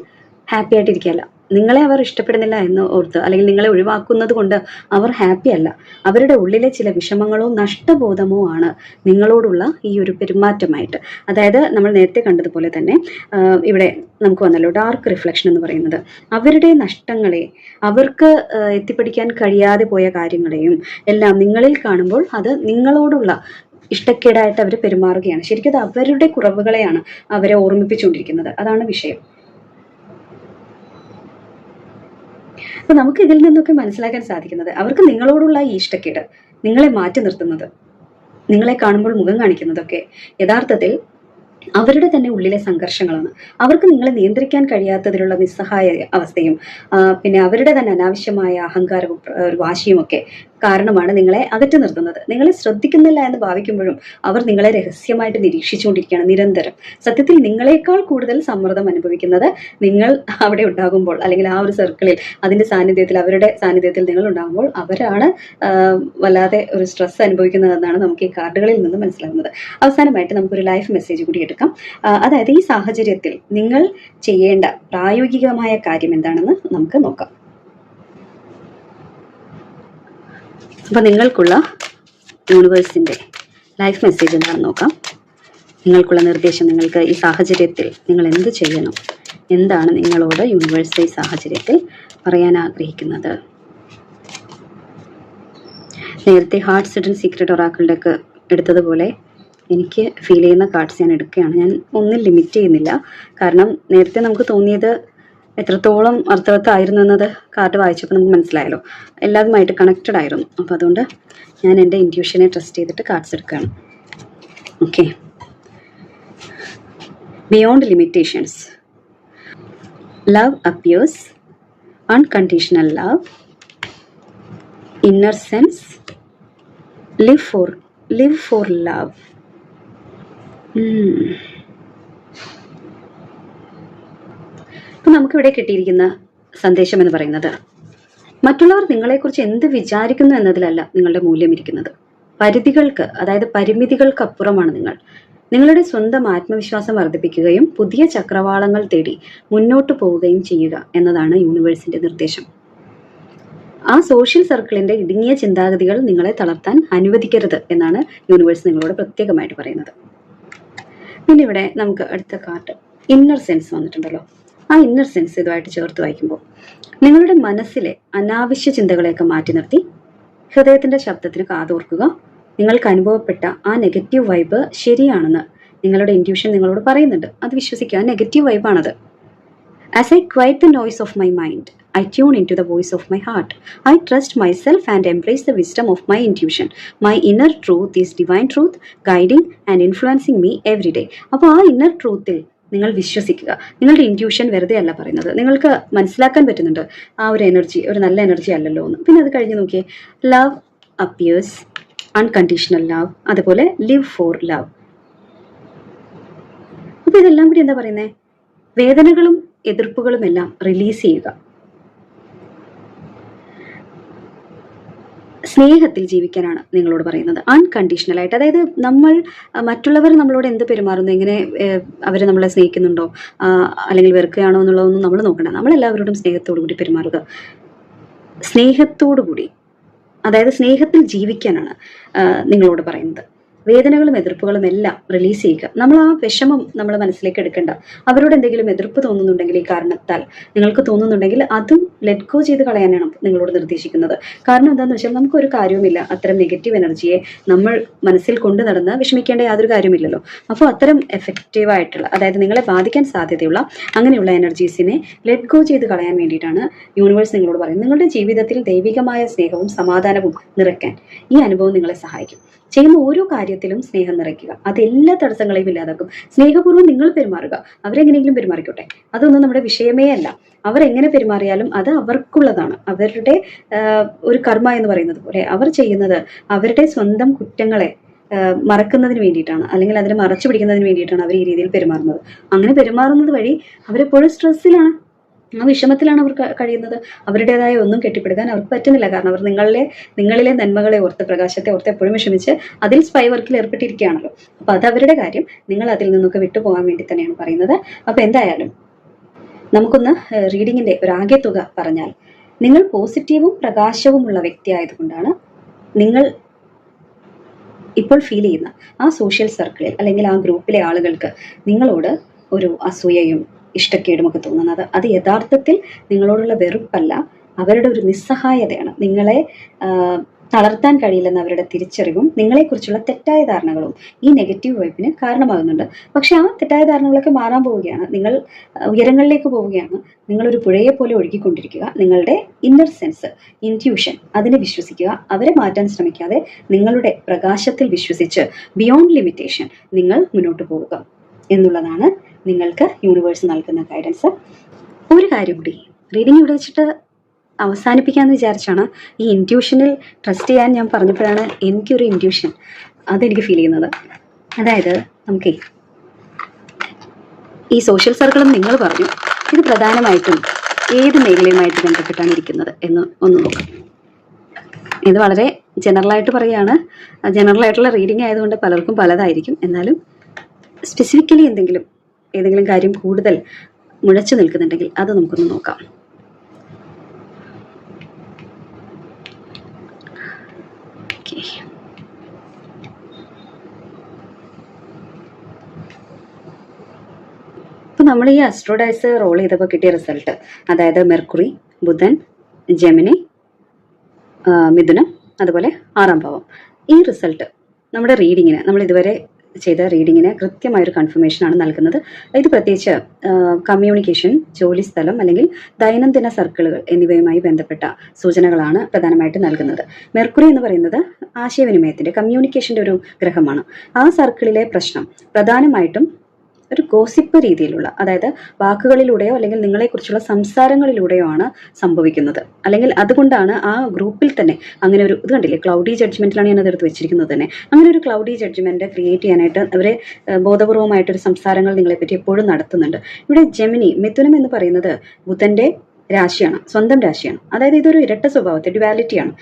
ഹാപ്പി ആയിട്ടിരിക്കുകയല്ല. നിങ്ങളെ അവർ ഇഷ്ടപ്പെടുന്നില്ല എന്ന് ഓർത്ത്, അല്ലെങ്കിൽ നിങ്ങളെ ഒഴിവാക്കുന്നത് കൊണ്ട് അവർ ഹാപ്പി അല്ല. അവരുടെ ഉള്ളിലെ ചില വിഷമങ്ങളോ നഷ്ടബോധമോ ആണ് നിങ്ങളോടുള്ള ഈ ഒരു പെരുമാറ്റമായിട്ട്. അതായത് നമ്മൾ നേരത്തെ കണ്ടതുപോലെ തന്നെ ഇവിടെ നമുക്ക് വന്നല്ലോ ഡാർക്ക് റിഫ്ലക്ഷൻ എന്ന് പറയുന്നത്. അവരുടെ നഷ്ടങ്ങളെ, അവർക്ക് എത്തിപ്പിടിക്കാൻ കഴിയാതെ പോയ കാര്യങ്ങളെയും എല്ലാം നിങ്ങളിൽ കാണുമ്പോൾ അത് നിങ്ങളോടുള്ള ഇഷ്ടക്കേടായിട്ട് അവർ പെരുമാറുകയാണ്. ശരിക്കും അത് അവരുടെ കുറവുകളെയാണ് അവരെ ഓർമ്മിപ്പിച്ചുകൊണ്ടിരിക്കുന്നത്. അതാണ് വിഷയം. അപ്പൊ നമുക്ക് ഇതിൽ നിന്നൊക്കെ മനസ്സിലാക്കാൻ സാധിക്കുന്നത്, അവർക്ക് നിങ്ങളോടുള്ള ഈ ഇഷ്ടക്കേട്, നിങ്ങളെ മാറ്റി നിർത്തുന്നത്, നിങ്ങളെ കാണുമ്പോൾ മുഖം കാണിക്കുന്നതൊക്കെ യഥാർത്ഥത്തിൽ അവരുടെ തന്നെ ഉള്ളിലെ സംഘർഷങ്ങളാണ്. അവർക്ക് നിങ്ങളെ നിയന്ത്രിക്കാൻ കഴിയാത്തതിലുള്ള നിസ്സഹായ അവസ്ഥയും പിന്നെ അവരുടെ തന്നെ അനാവശ്യമായ അഹങ്കാരവും വാശിയും ഒക്കെ കാരണമാണ് നിങ്ങളെ അകറ്റി നിർത്തുന്നത്. നിങ്ങളെ ശ്രദ്ധിക്കുന്നില്ല എന്ന് ഭാവിക്കുമ്പോഴും അവർ നിങ്ങളെ രഹസ്യമായിട്ട് നിരീക്ഷിച്ചുകൊണ്ടിരിക്കുകയാണ് നിരന്തരം. സത്യത്തിൽ നിങ്ങളെക്കാൾ കൂടുതൽ സമ്മർദ്ദം അനുഭവിക്കുന്നത് നിങ്ങൾ അവിടെ ഉണ്ടാകുമ്പോൾ, അല്ലെങ്കിൽ ആ ഒരു സർക്കിളിൽ, അതിൻ്റെ സാന്നിധ്യത്തിൽ, അവരുടെ സാന്നിധ്യത്തിൽ നിങ്ങൾ ഉണ്ടാകുമ്പോൾ അവരാണ് വല്ലാതെ ഒരു സ്ട്രെസ് അനുഭവിക്കുന്നതെന്നാണ് നമുക്ക് ഈ കാർഡുകളിൽ നിന്ന് മനസ്സിലാകുന്നത്. അവസാനമായിട്ട് നമുക്കൊരു ലൈഫ് മെസ്സേജ് കൂടി എടുക്കാം. അതായത് ഈ സാഹചര്യത്തിൽ നിങ്ങൾ ചെയ്യേണ്ട പ്രായോഗികമായ കാര്യം എന്താണെന്ന് നമുക്ക് നോക്കാം. അപ്പോൾ നിങ്ങൾക്കുള്ള യൂണിവേഴ്സിൻ്റെ ലൈഫ് മെസ്സേജ് എന്താണെന്ന് നോക്കാം. നിങ്ങൾക്കുള്ള നിർദ്ദേശം, നിങ്ങൾക്ക് ഈ സാഹചര്യത്തിൽ നിങ്ങൾ എന്ത് ചെയ്യണം, എന്താണ് നിങ്ങളോട് യൂണിവേഴ്സ് ഈ സാഹചര്യത്തിൽ പറയാൻ ആഗ്രഹിക്കുന്നത്. നേരത്തെ ഹാർട്ട് സിഡൻ സീക്രട്ട് ഒറാക്കിളിൻ്റെ ഒക്കെ എടുത്തതുപോലെ എനിക്ക് ഫീൽ ചെയ്യുന്ന കാർഡ്സ് ഞാൻ എടുക്കുകയാണ്. ഞാൻ ഒന്നും ലിമിറ്റ് ചെയ്യുന്നില്ല. കാരണം നേരത്തെ നമുക്ക് തോന്നിയത് എത്രത്തോളം അർത്ഥവത്തായിരുന്നു എന്നത് കാർഡ് വായിച്ചപ്പോൾ നമുക്ക് മനസ്സിലായല്ലോ. എല്ലാതുമായിട്ട് കണക്റ്റഡ് ആയിരുന്നു. അപ്പോൾ അതുകൊണ്ട് ഞാൻ എൻ്റെ ഇൻറ്റ്യൂഷനെ ട്രസ്റ്റ് ചെയ്തിട്ട് കാർഡ്സ് എടുക്കുകയാണ്. Okay. Beyond limitations. Love appears. Unconditional love. Inner sense. Live four love. അപ്പം നമുക്കിവിടെ കിട്ടിയിരിക്കുന്ന സന്ദേശം എന്ന് പറയുന്നത്, മറ്റുള്ളവർ നിങ്ങളെക്കുറിച്ച് എന്ത് വിചാരിക്കുന്നു എന്നതിലല്ല നിങ്ങളുടെ മൂല്യം ഇരിക്കുന്നത്. പരിധികൾക്ക്, അതായത് പരിമിതികൾക്കപ്പുറമാണ് നിങ്ങൾ. നിങ്ങളുടെ സ്വന്തം ആത്മവിശ്വാസം വർദ്ധിപ്പിക്കുകയും പുതിയ ചക്രവാളങ്ങൾ തേടി മുന്നോട്ട് പോവുകയും ചെയ്യുക എന്നതാണ് യൂണിവേഴ്സിന്റെ നിർദ്ദേശം. ആ സോഷ്യൽ സർക്കിളിന്റെ ഇടുങ്ങിയ ചിന്താഗതികൾ നിങ്ങളെ തളർത്താൻ അനുവദിക്കരുത് എന്നാണ് യൂണിവേഴ്സ് നിങ്ങളോട് പ്രത്യേകമായിട്ട് പറയുന്നത്. പിന്നെ ഇവിടെ നമുക്ക് അടുത്ത കാർഡ് ഇന്നർ സെൻസ് വന്നിട്ടുണ്ടല്ലോ. ആ ഇന്നർ സെൻസ് ഇതുമായിട്ട് ചേർത്ത് വായിക്കുമ്പോൾ നിങ്ങളുടെ മനസ്സിലെ അനാവശ്യ ചിന്തകളെയൊക്കെ മാറ്റി നിർത്തി ഹൃദയത്തിന്റെ ശബ്ദത്തിന് കാതോർക്കുക. നിങ്ങൾക്ക് അനുഭവപ്പെട്ട ആ നെഗറ്റീവ് വൈബ് ശരിയാണെന്ന് നിങ്ങളുടെ ഇൻറ്റ്യൂഷൻ നിങ്ങളോട് പറയുന്നുണ്ട്. അത് വിശ്വസിക്കുക. Negative വൈബാണത്. As I quiet the noise of my mind, I tune into the voice of my heart. I trust myself and embrace the wisdom of my intuition. My inner truth is divine truth, guiding and influencing me every day. അപ്പോൾ ആ inner ട്രൂത്തിൽ നിങ്ങൾ വിശ്വസിക്കുക. നിങ്ങളുടെ intuition വെറുതെ അല്ല പറയുന്നത്. നിങ്ങൾക്ക് മനസ്സിലാക്കാൻ പറ്റുന്നുണ്ട് ആ ഒരു എനർജി ഒരു നല്ല എനർജി അല്ലല്ലോ എന്ന്. പിന്നെ അത് കഴിഞ്ഞ് നോക്കിയേ, ലവ് അപ്പിയേഴ്സ്, അൺകണ്ടീഷണൽ ലവ്, അതുപോലെ ലിവ് ഫോർ ലവ്. അപ്പോൾ ഇതെല്ലാം കൂടി എന്താ പറയുന്നത്? വേദനകളും എതിർപ്പുകളും എല്ലാം റിലീസ് ചെയ്യുക. സ്നേഹത്തിൽ ജീവിക്കാനാണ് നിങ്ങളോട് പറയുന്നത്, അൺകണ്ടീഷണൽ ആയിട്ട്. അതായത് നമ്മൾ മറ്റുള്ളവർ നമ്മളോട് എന്ത് പെരുമാറുന്നു, എങ്ങനെ അവർ നമ്മളെ സ്നേഹിക്കുന്നുണ്ടോ അല്ലെങ്കിൽ വെറുക്കുകയാണോ എന്നുള്ളതൊന്നും നമ്മൾ നോക്കണ്ട. നമ്മളെല്ലാവരോടും സ്നേഹത്തോടു കൂടി പെരുമാറുക. സ്നേഹത്തോടു കൂടി, അതായത് സ്നേഹത്തിൽ ജീവിക്കാനാണ് നിങ്ങളോട് പറയുന്നത്. വേദനകളും എതിർപ്പുകളും എല്ലാം റിലീസ് ചെയ്യുക. നമ്മൾ ആ വിഷമം നമ്മൾ മനസ്സിലേക്ക് എടുക്കേണ്ട. അവരോട് എന്തെങ്കിലും എതിർപ്പ് തോന്നുന്നുണ്ടെങ്കിൽ, ഈ കാരണത്താൽ നിങ്ങൾക്ക് തോന്നുന്നുണ്ടെങ്കിൽ അതും ലെറ്റ് ഗോ ചെയ്ത് കളയാനാണ് നിങ്ങളോട് നിർദ്ദേശിക്കുന്നത്. കാരണം എന്താണെന്ന് വെച്ചാൽ നമുക്കൊരു കാര്യവുമില്ല അത്തരം നെഗറ്റീവ് എനർജിയെ നമ്മൾ മനസ്സിൽ കൊണ്ടു നടന്ന് വിഷമിക്കേണ്ട യാതൊരു കാര്യമില്ലല്ലോ. അപ്പോൾ അത്തരം എഫക്റ്റീവായിട്ടുള്ള, അതായത് നിങ്ങളെ ബാധിക്കാൻ സാധ്യതയുള്ള അങ്ങനെയുള്ള എനർജീസിനെ ലെറ്റ് ഗോ ചെയ്ത് കളയാൻ വേണ്ടിയിട്ടാണ് യൂണിവേഴ്സ് നിങ്ങളോട് പറയുന്നത്. നിങ്ങളുടെ ജീവിതത്തിൽ ദൈവികമായ സ്നേഹവും സമാധാനവും നിറയ്ക്കാൻ ഈ അനുഭവം നിങ്ങളെ സഹായിക്കും. ചെയ്യുന്ന ഓരോ കാര്യത്തിലും സ്നേഹം നിറയ്ക്കുക. അത് എല്ലാ തടസ്സങ്ങളെയും ഇല്ലാതാക്കും. സ്നേഹപൂർവ്വം നിങ്ങൾ പെരുമാറുക. അവരെങ്ങനെയെങ്കിലും പെരുമാറിക്കോട്ടെ, അതൊന്നും നമ്മുടെ വിഷയമേ അല്ല. അവരെങ്ങനെ പെരുമാറിയാലും അത് അവർക്കുള്ളതാണ്. അവരുടെ ഒരു കർമ്മ എന്ന് പറയുന്നത് പോലെ അവർ ചെയ്യുന്നത് അവരുടെ സ്വന്തം കുറ്റങ്ങളെ മറക്കുന്നതിന് വേണ്ടിയിട്ടാണ്, അല്ലെങ്കിൽ അതിനെ മറച്ചു പിടിക്കുന്നതിന് വേണ്ടിയിട്ടാണ് അവർ ഈ രീതിയിൽ പെരുമാറുന്നത്. അങ്ങനെ പെരുമാറുന്നത് വഴി അവരെപ്പോഴും സ്ട്രെസ്സിലാണ്, ആ വിഷമത്തിലാണ് അവർ കഴിയുന്നത്. അവരുടേതായ ഒന്നും കെട്ടിപ്പടുക്കാൻ അവർക്ക് പറ്റുന്നില്ല. കാരണം അവർ നിങ്ങളിലെ നന്മകളെ ഓർത്ത്, പ്രകാശത്തെ ഓർത്ത് എപ്പോഴും വിഷമിച്ച് അതിൽ സ്പൈ വർക്കിൽ ഏർപ്പെട്ടിരിക്കുകയാണല്ലോ. അപ്പോൾ അത് അവരുടെ കാര്യം. നിങ്ങൾ അതിൽ നിന്നൊക്കെ വിട്ടുപോകാൻ വേണ്ടി തന്നെയാണ് പറയുന്നത്. അപ്പോൾ എന്തായാലും നമുക്കൊന്ന് റീഡിങ്ങിൻ്റെ ഒരു ആകെ തുക പറഞ്ഞാൽ, നിങ്ങൾ പോസിറ്റീവും പ്രകാശവുമുള്ള വ്യക്തി ആയതുകൊണ്ടാണ് നിങ്ങൾ ഇപ്പോൾ ഫീൽ ചെയ്യുന്ന ആ സോഷ്യൽ സർക്കിളിൽ അല്ലെങ്കിൽ ആ ഗ്രൂപ്പിലെ ആളുകൾക്ക് നിങ്ങളോട് ഒരു അസൂയയും ഇഷ്ടക്കേടുമൊക്കെ തോന്നുന്നത്. അത് യഥാർത്ഥത്തിൽ നിങ്ങളോടുള്ള വെറുപ്പല്ല, അവരുടെ ഒരു നിസ്സഹായതയാണ്. നിങ്ങളെ തളർത്താൻ കഴിയില്ലെന്ന അവരുടെ തിരിച്ചറിവും നിങ്ങളെക്കുറിച്ചുള്ള തെറ്റായ ധാരണകളും ഈ നെഗറ്റീവ് വൈബിന് കാരണമാകുന്നുണ്ട്. പക്ഷെ ആ തെറ്റായ ധാരണകളൊക്കെ മാറാൻ പോവുകയാണ്. നിങ്ങൾ ഉയരങ്ങളിലേക്ക് പോവുകയാണ്. നിങ്ങളൊരു പുഴയെ പോലെ ഒഴുകിക്കൊണ്ടിരിക്കുക. നിങ്ങളുടെ ഇന്നർ സെൻസ്, ഇൻറ്റ്യൂഷൻ, അതിനെ വിശ്വസിക്കുക. അവരെ മാറ്റാൻ ശ്രമിക്കാതെ നിങ്ങളുടെ പ്രകാശത്തിൽ വിശ്വസിച്ച് ബിയോണ്ട് ലിമിറ്റേഷൻ നിങ്ങൾ മുന്നോട്ട് പോവുക എന്നുള്ളതാണ് നിങ്ങൾക്ക് യൂണിവേഴ്സ് നൽകുന്ന ഗൈഡൻസ്. ഒരു കാര്യം കൂടി, റീഡിംഗ് ഇവിടെ വെച്ചിട്ട് അവസാനിപ്പിക്കാമെന്ന് വിചാരിച്ചാണ്. ഈ ഇൻറ്റ്യൂഷനിൽ ട്രസ്റ്റ് ചെയ്യാൻ ഞാൻ പറഞ്ഞപ്പോഴാണ് എനിക്കൊരു ഇൻറ്റ്യൂഷൻ അതെനിക്ക് ഫീൽ ചെയ്യുന്നത്. അതായത് നമുക്ക് ഈ സോഷ്യൽ സർക്കിളും നിങ്ങൾ പറഞ്ഞു, ഇത് പ്രധാനമായിട്ടും ഏത് മേഖലയുമായിട്ട് ബന്ധപ്പെട്ടാണ് ഇരിക്കുന്നത് എന്ന് ഒന്ന് നോക്കാം. ഇത് വളരെ ജനറലായിട്ട് പറയുകയാണ്. ജനറലായിട്ടുള്ള റീഡിംഗ് ആയതുകൊണ്ട് പലർക്കും പലതായിരിക്കും. എന്നാലും സ്പെസിഫിക്കലി ഏതെങ്കിലും കാര്യം കൂടുതൽ മുഴച്ചു നിൽക്കുന്നുണ്ടെങ്കിൽ അത് നമുക്കൊന്ന് നോക്കാം. ഇപ്പൊ നമ്മൾ ഈ അസ്ട്രോഡൈസ് റോൾ ചെയ്തപ്പോൾ കിട്ടിയ റിസൾട്ട്, അതായത് മെർക്കുറി, ബുധൻ, ജെമിനി, മിഥുനം, അതുപോലെ 6ാം ഭാവം, ഈ റിസൾട്ട് നമ്മുടെ റീഡിങ്ങിന്, നമ്മൾ ഇതുവരെ ചെയ്ത റീഡിങ്ങിന് കൃത്യമായൊരു കൺഫർമേഷനാണ് നൽകുന്നത്. ഇത് പ്രത്യേകിച്ച് കമ്മ്യൂണിക്കേഷൻ, ജോലിസ്ഥലം അല്ലെങ്കിൽ ദൈനംദിന സർക്കിളുകൾ എന്നിവയുമായി ബന്ധപ്പെട്ട സൂചനകളാണ് പ്രധാനമായിട്ട് നൽകുന്നത്. മെർക്കുറി എന്ന് പറയുന്നത് ആശയവിനിമയത്തിൻ്റെ, കമ്മ്യൂണിക്കേഷൻ്റെ ഒരു ഗ്രഹമാണ്. ആ സർക്കിളിലെ പ്രശ്നം പ്രധാനമായിട്ടും ഒരു ഗോസിപ്പ് രീതിയിലുള്ള, അതായത് വാക്കുകളിലൂടെയോ അല്ലെങ്കിൽ നിങ്ങളെക്കുറിച്ചുള്ള സംസാരങ്ങളിലൂടെയോ ആണ് സംഭവിക്കുന്നത്. അല്ലെങ്കിൽ അതുകൊണ്ടാണ് ആ ഗ്രൂപ്പിൽ തന്നെ അങ്ങനെ ഒരു ഇത് കണ്ടില്ലേ, ക്ലൗഡി ജഡ്ജ്മെന്റിലാണ് ഞാൻ അതെടുത്ത് വെച്ചിരിക്കുന്നത് തന്നെ. അങ്ങനെ ഒരു ക്ലൗഡി ജഡ്ജ്മെന്റ് ക്രിയേറ്റ് ചെയ്യാനായിട്ട് അവരെ ബോധപൂർവമായിട്ടൊരു സംസാരങ്ങൾ നിങ്ങളെപ്പറ്റി എപ്പോഴും നടത്തുന്നുണ്ട്. ഇവിടെ ജെമിനി, മിഥുനം എന്ന് പറയുന്നത് ബുധന്റെ രാശിയാണ്, സ്വന്തം രാശിയാണ്. അതായത് ഇതൊരു ഇരട്ട സ്വഭാവത്തെ, ഡ്യുവാലിറ്റിയാണ്.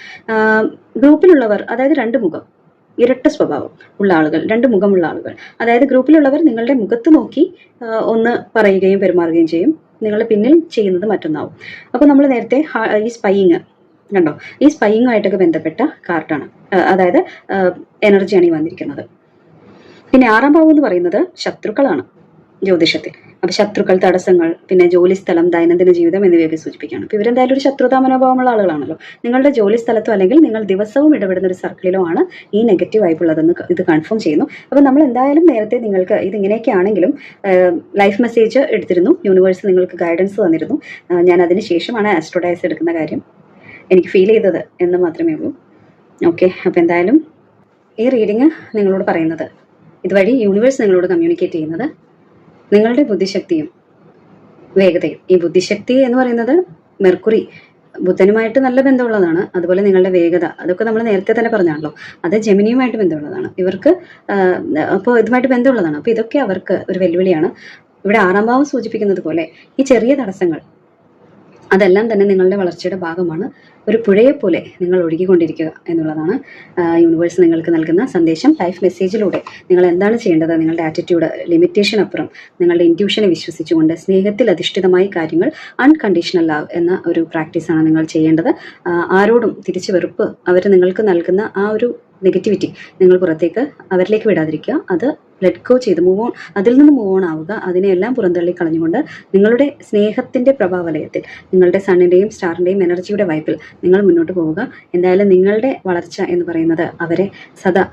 ഗ്രൂപ്പിലുള്ളവർ, അതായത് രണ്ട് മുഖം, ഇരട്ട സ്വഭാവം ഉള്ള ആളുകൾ, രണ്ട് മുഖമുള്ള ആളുകൾ. അതായത് ഗ്രൂപ്പിലുള്ളവർ നിങ്ങളുടെ മുഖത്ത് നോക്കി ഒന്ന് പറയുകയും പെരുമാറുകയും ചെയ്യും, നിങ്ങളുടെ പിന്നിൽ ചെയ്യുന്നത് മറ്റൊന്നാവും. അപ്പോൾ നമ്മൾ നേരത്തെ ഈ സ്പൈയിങ് കണ്ടോ, ഈ സ്പൈയിങ്ങുമായിട്ടൊക്കെ ബന്ധപ്പെട്ട കാർഡാണ്, അതായത് എനർജിയാണ് ഈ വന്നിരിക്കുന്നത്. പിന്നെ 6ാം ഭാവം എന്ന് പറയുന്നത് ശത്രുക്കളാണ് ജ്യോതിഷത്തിൽ. അപ്പോൾ ശത്രുക്കൾ, തടസ്സങ്ങൾ, പിന്നെ ജോലിസ്ഥലം, ദൈനംദിന ജീവിതം എന്നിവയൊക്കെ സൂചിപ്പിക്കുകയാണ്. അപ്പോൾ ഇവരെന്തായാലും ഒരു ശത്രുതാ മനോഭാവമുള്ള ആളുകളാണല്ലോ. നിങ്ങളുടെ ജോലി സ്ഥലത്തോ അല്ലെങ്കിൽ നിങ്ങൾ ദിവസവും ഇടപെടുന്ന ഒരു സർക്കിളിലോ ആണ് ഈ നെഗറ്റീവ് വൈബുള്ളതെന്ന് ഇത് കൺഫേം ചെയ്യുന്നു. അപ്പോൾ നമ്മൾ എന്തായാലും നേരത്തെ നിങ്ങൾക്ക് ഇതിങ്ങനെയൊക്കെ ആണെങ്കിലും ലൈഫ് മെസ്സേജ് എടുത്തിരുന്നു, യൂണിവേഴ്സ് നിങ്ങൾക്ക് ഗൈഡൻസ് തന്നിരുന്നു. ഞാൻ അതിന് ശേഷമാണ് ആസ്ട്രോഡൈസ് എടുക്കുന്ന കാര്യം എനിക്ക് ഫീൽ ചെയ്തത് എന്ന് മാത്രമേ ഉള്ളൂ. ഓക്കെ, അപ്പോൾ എന്തായാലും ഈ റീഡിങ് നിങ്ങളോട് പറയുന്നത്, ഇതുവഴി യൂണിവേഴ്സ് നിങ്ങളോട് കമ്മ്യൂണിക്കേറ്റ് ചെയ്യുന്നത് നിങ്ങളുടെ ബുദ്ധിശക്തിയും വേഗതയും. ഈ ബുദ്ധിശക്തി എന്ന് പറയുന്നത് മെർക്കുറി, ബുധനുമായിട്ട് നല്ല ബന്ധമുള്ളതാണ്. അതുപോലെ നിങ്ങളുടെ വേഗത, അതൊക്കെ നമ്മൾ നേരത്തെ തന്നെ പറഞ്ഞാണല്ലോ, അത് ജെമിനിയുമായിട്ട് ബന്ധമുള്ളതാണ്. ഇവർക്ക് അപ്പോൾ ഇതുമായിട്ട് ബന്ധമുള്ളതാണ്. അപ്പോൾ ഇതൊക്കെ അവർക്ക് ഒരു വെല്ലുവിളിയാണ്. ഇവിടെ 6ാം ഭാവം സൂചിപ്പിക്കുന്നത് പോലെ ഈ ചെറിയ തടസ്സങ്ങൾ അതെല്ലാം തന്നെ നിങ്ങളുടെ വളർച്ചയുടെ ഭാഗമാണ്. ഒരു പുഴയെപ്പോലെ നിങ്ങൾ ഒഴുകിക്കൊണ്ടിരിക്കുക എന്നുള്ളതാണ് യൂണിവേഴ്സ് നിങ്ങൾക്ക് നൽകുന്ന സന്ദേശം. ലൈഫ് മെസ്സേജിലൂടെ നിങ്ങൾ എന്താണ് ചെയ്യേണ്ടത്, നിങ്ങളുടെ ആറ്റിറ്റ്യൂഡ്, ലിമിറ്റേഷൻ അപ്പുറം നിങ്ങളുടെ ഇൻറ്റ്യൂഷനെ വിശ്വസിച്ചുകൊണ്ട് സ്നേഹത്തിൽ അധിഷ്ഠിതമായി കാര്യങ്ങൾ, അൺകണ്ടീഷണൽ ലവ് എന്ന ഒരു പ്രാക്ടീസാണ് നിങ്ങൾ ചെയ്യേണ്ടത്. ആരോടും തിരിച്ചു വെറുപ്പ്, അവർ നിങ്ങൾക്ക് നൽകുന്ന ആ ഒരു നെഗറ്റിവിറ്റി നിങ്ങൾ പുറത്തേക്ക് അവരിലേക്ക് വിടാതിരിക്കുക. അത് ലെറ്റ് ഗോ ചെയ്ത് അതിൽ നിന്ന് മൂവ് ഓൺ ആവുക. അതിനെല്ലാം പുറന്തള്ളി കളഞ്ഞുകൊണ്ട് നിങ്ങളുടെ സ്നേഹത്തിൻ്റെ പ്രഭാവലയത്തിൽ, നിങ്ങളുടെ സണ്ണിൻ്റെയും സ്റ്റാറിൻ്റെയും എനർജിയുടെ വൈപ്പിൽ നിങ്ങൾ മുന്നോട്ട് പോവുക. എന്തായാലും നിങ്ങളുടെ വളർച്ച എന്ന് പറയുന്നത് അവരെ സദാ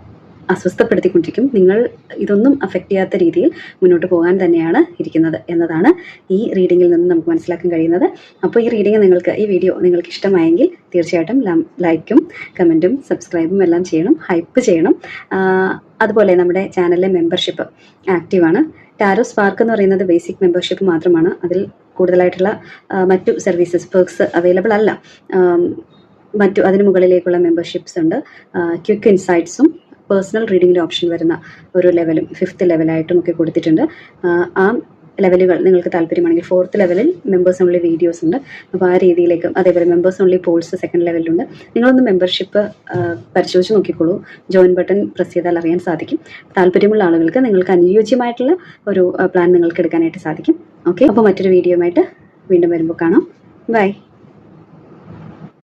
അസ്വസ്ഥപ്പെടുത്തിക്കൊണ്ടിരിക്കും. നിങ്ങൾ ഇതൊന്നും അഫക്റ്റ് ചെയ്യാത്ത രീതിയിൽ മുന്നോട്ട് പോകാൻ തന്നെയാണ് ഇരിക്കുന്നത് എന്നതാണ് ഈ റീഡിങ്ങിൽ നിന്ന് നമുക്ക് മനസ്സിലാക്കാൻ കഴിയുന്നത്. അപ്പോൾ ഈ വീഡിയോ നിങ്ങൾക്ക് ഇഷ്ടമായെങ്കിൽ തീർച്ചയായിട്ടും ലൈക്കും കമൻറ്റും സബ്സ്ക്രൈബും എല്ലാം ചെയ്യണം, ഹൈപ്പ് ചെയ്യണം. അതുപോലെ നമ്മുടെ ചാനലിലെ മെമ്പർഷിപ്പ് ആക്റ്റീവാണ്. ടാരോ സ്പാർക്ക് എന്ന് പറയുന്നത് ബേസിക് മെമ്പർഷിപ്പ് മാത്രമാണ്. അതിൽ കൂടുതലായിട്ടുള്ള മറ്റു സർവീസസ് പെർക്സ് അവൈലബിൾ അല്ല. അതിന് മുകളിലേക്കുള്ള മെമ്പർഷിപ്സ് ഉണ്ട്. ക്വിക്ക് ഇൻസൈറ്റ്സും പേഴ്സണൽ റീഡിങ്ങിൻ്റെ ഓപ്ഷൻ വരുന്ന ഒരു ലെവലും 5th ലെവലായിട്ടും ഒക്കെ കൊടുത്തിട്ടുണ്ട്. ആ ലെവലുകൾ നിങ്ങൾക്ക് താല്പര്യമാണെങ്കിൽ 4th ലെവലിൽ മെമ്പേഴ്സ് ഓൺലി വീഡിയോസ് ഉണ്ട്. അപ്പോൾ ആ രീതിയിലേക്കും, അതേപോലെ മെമ്പേഴ്സ് ഓൺലി പോൾസ് 2nd ലെവലിലുണ്ട്. നിങ്ങളൊന്ന് മെമ്പർഷിപ്പ് പരിശോധിച്ച് നോക്കിക്കോളൂ. ജോയിൻ ബട്ടൺ പ്രസ് ചെയ്താൽ അറിയാൻ സാധിക്കും. താല്പര്യമുള്ള ആളുകൾക്ക് നിങ്ങൾക്ക് അനുയോജ്യമായിട്ടുള്ള ഒരു പ്ലാൻ നിങ്ങൾക്ക് എടുക്കാനായിട്ട് സാധിക്കും. ഓക്കെ, അപ്പോൾ മറ്റൊരു വീഡിയോയുമായിട്ട് വീണ്ടും വരുമ്പോൾ കാണാം. ബൈ.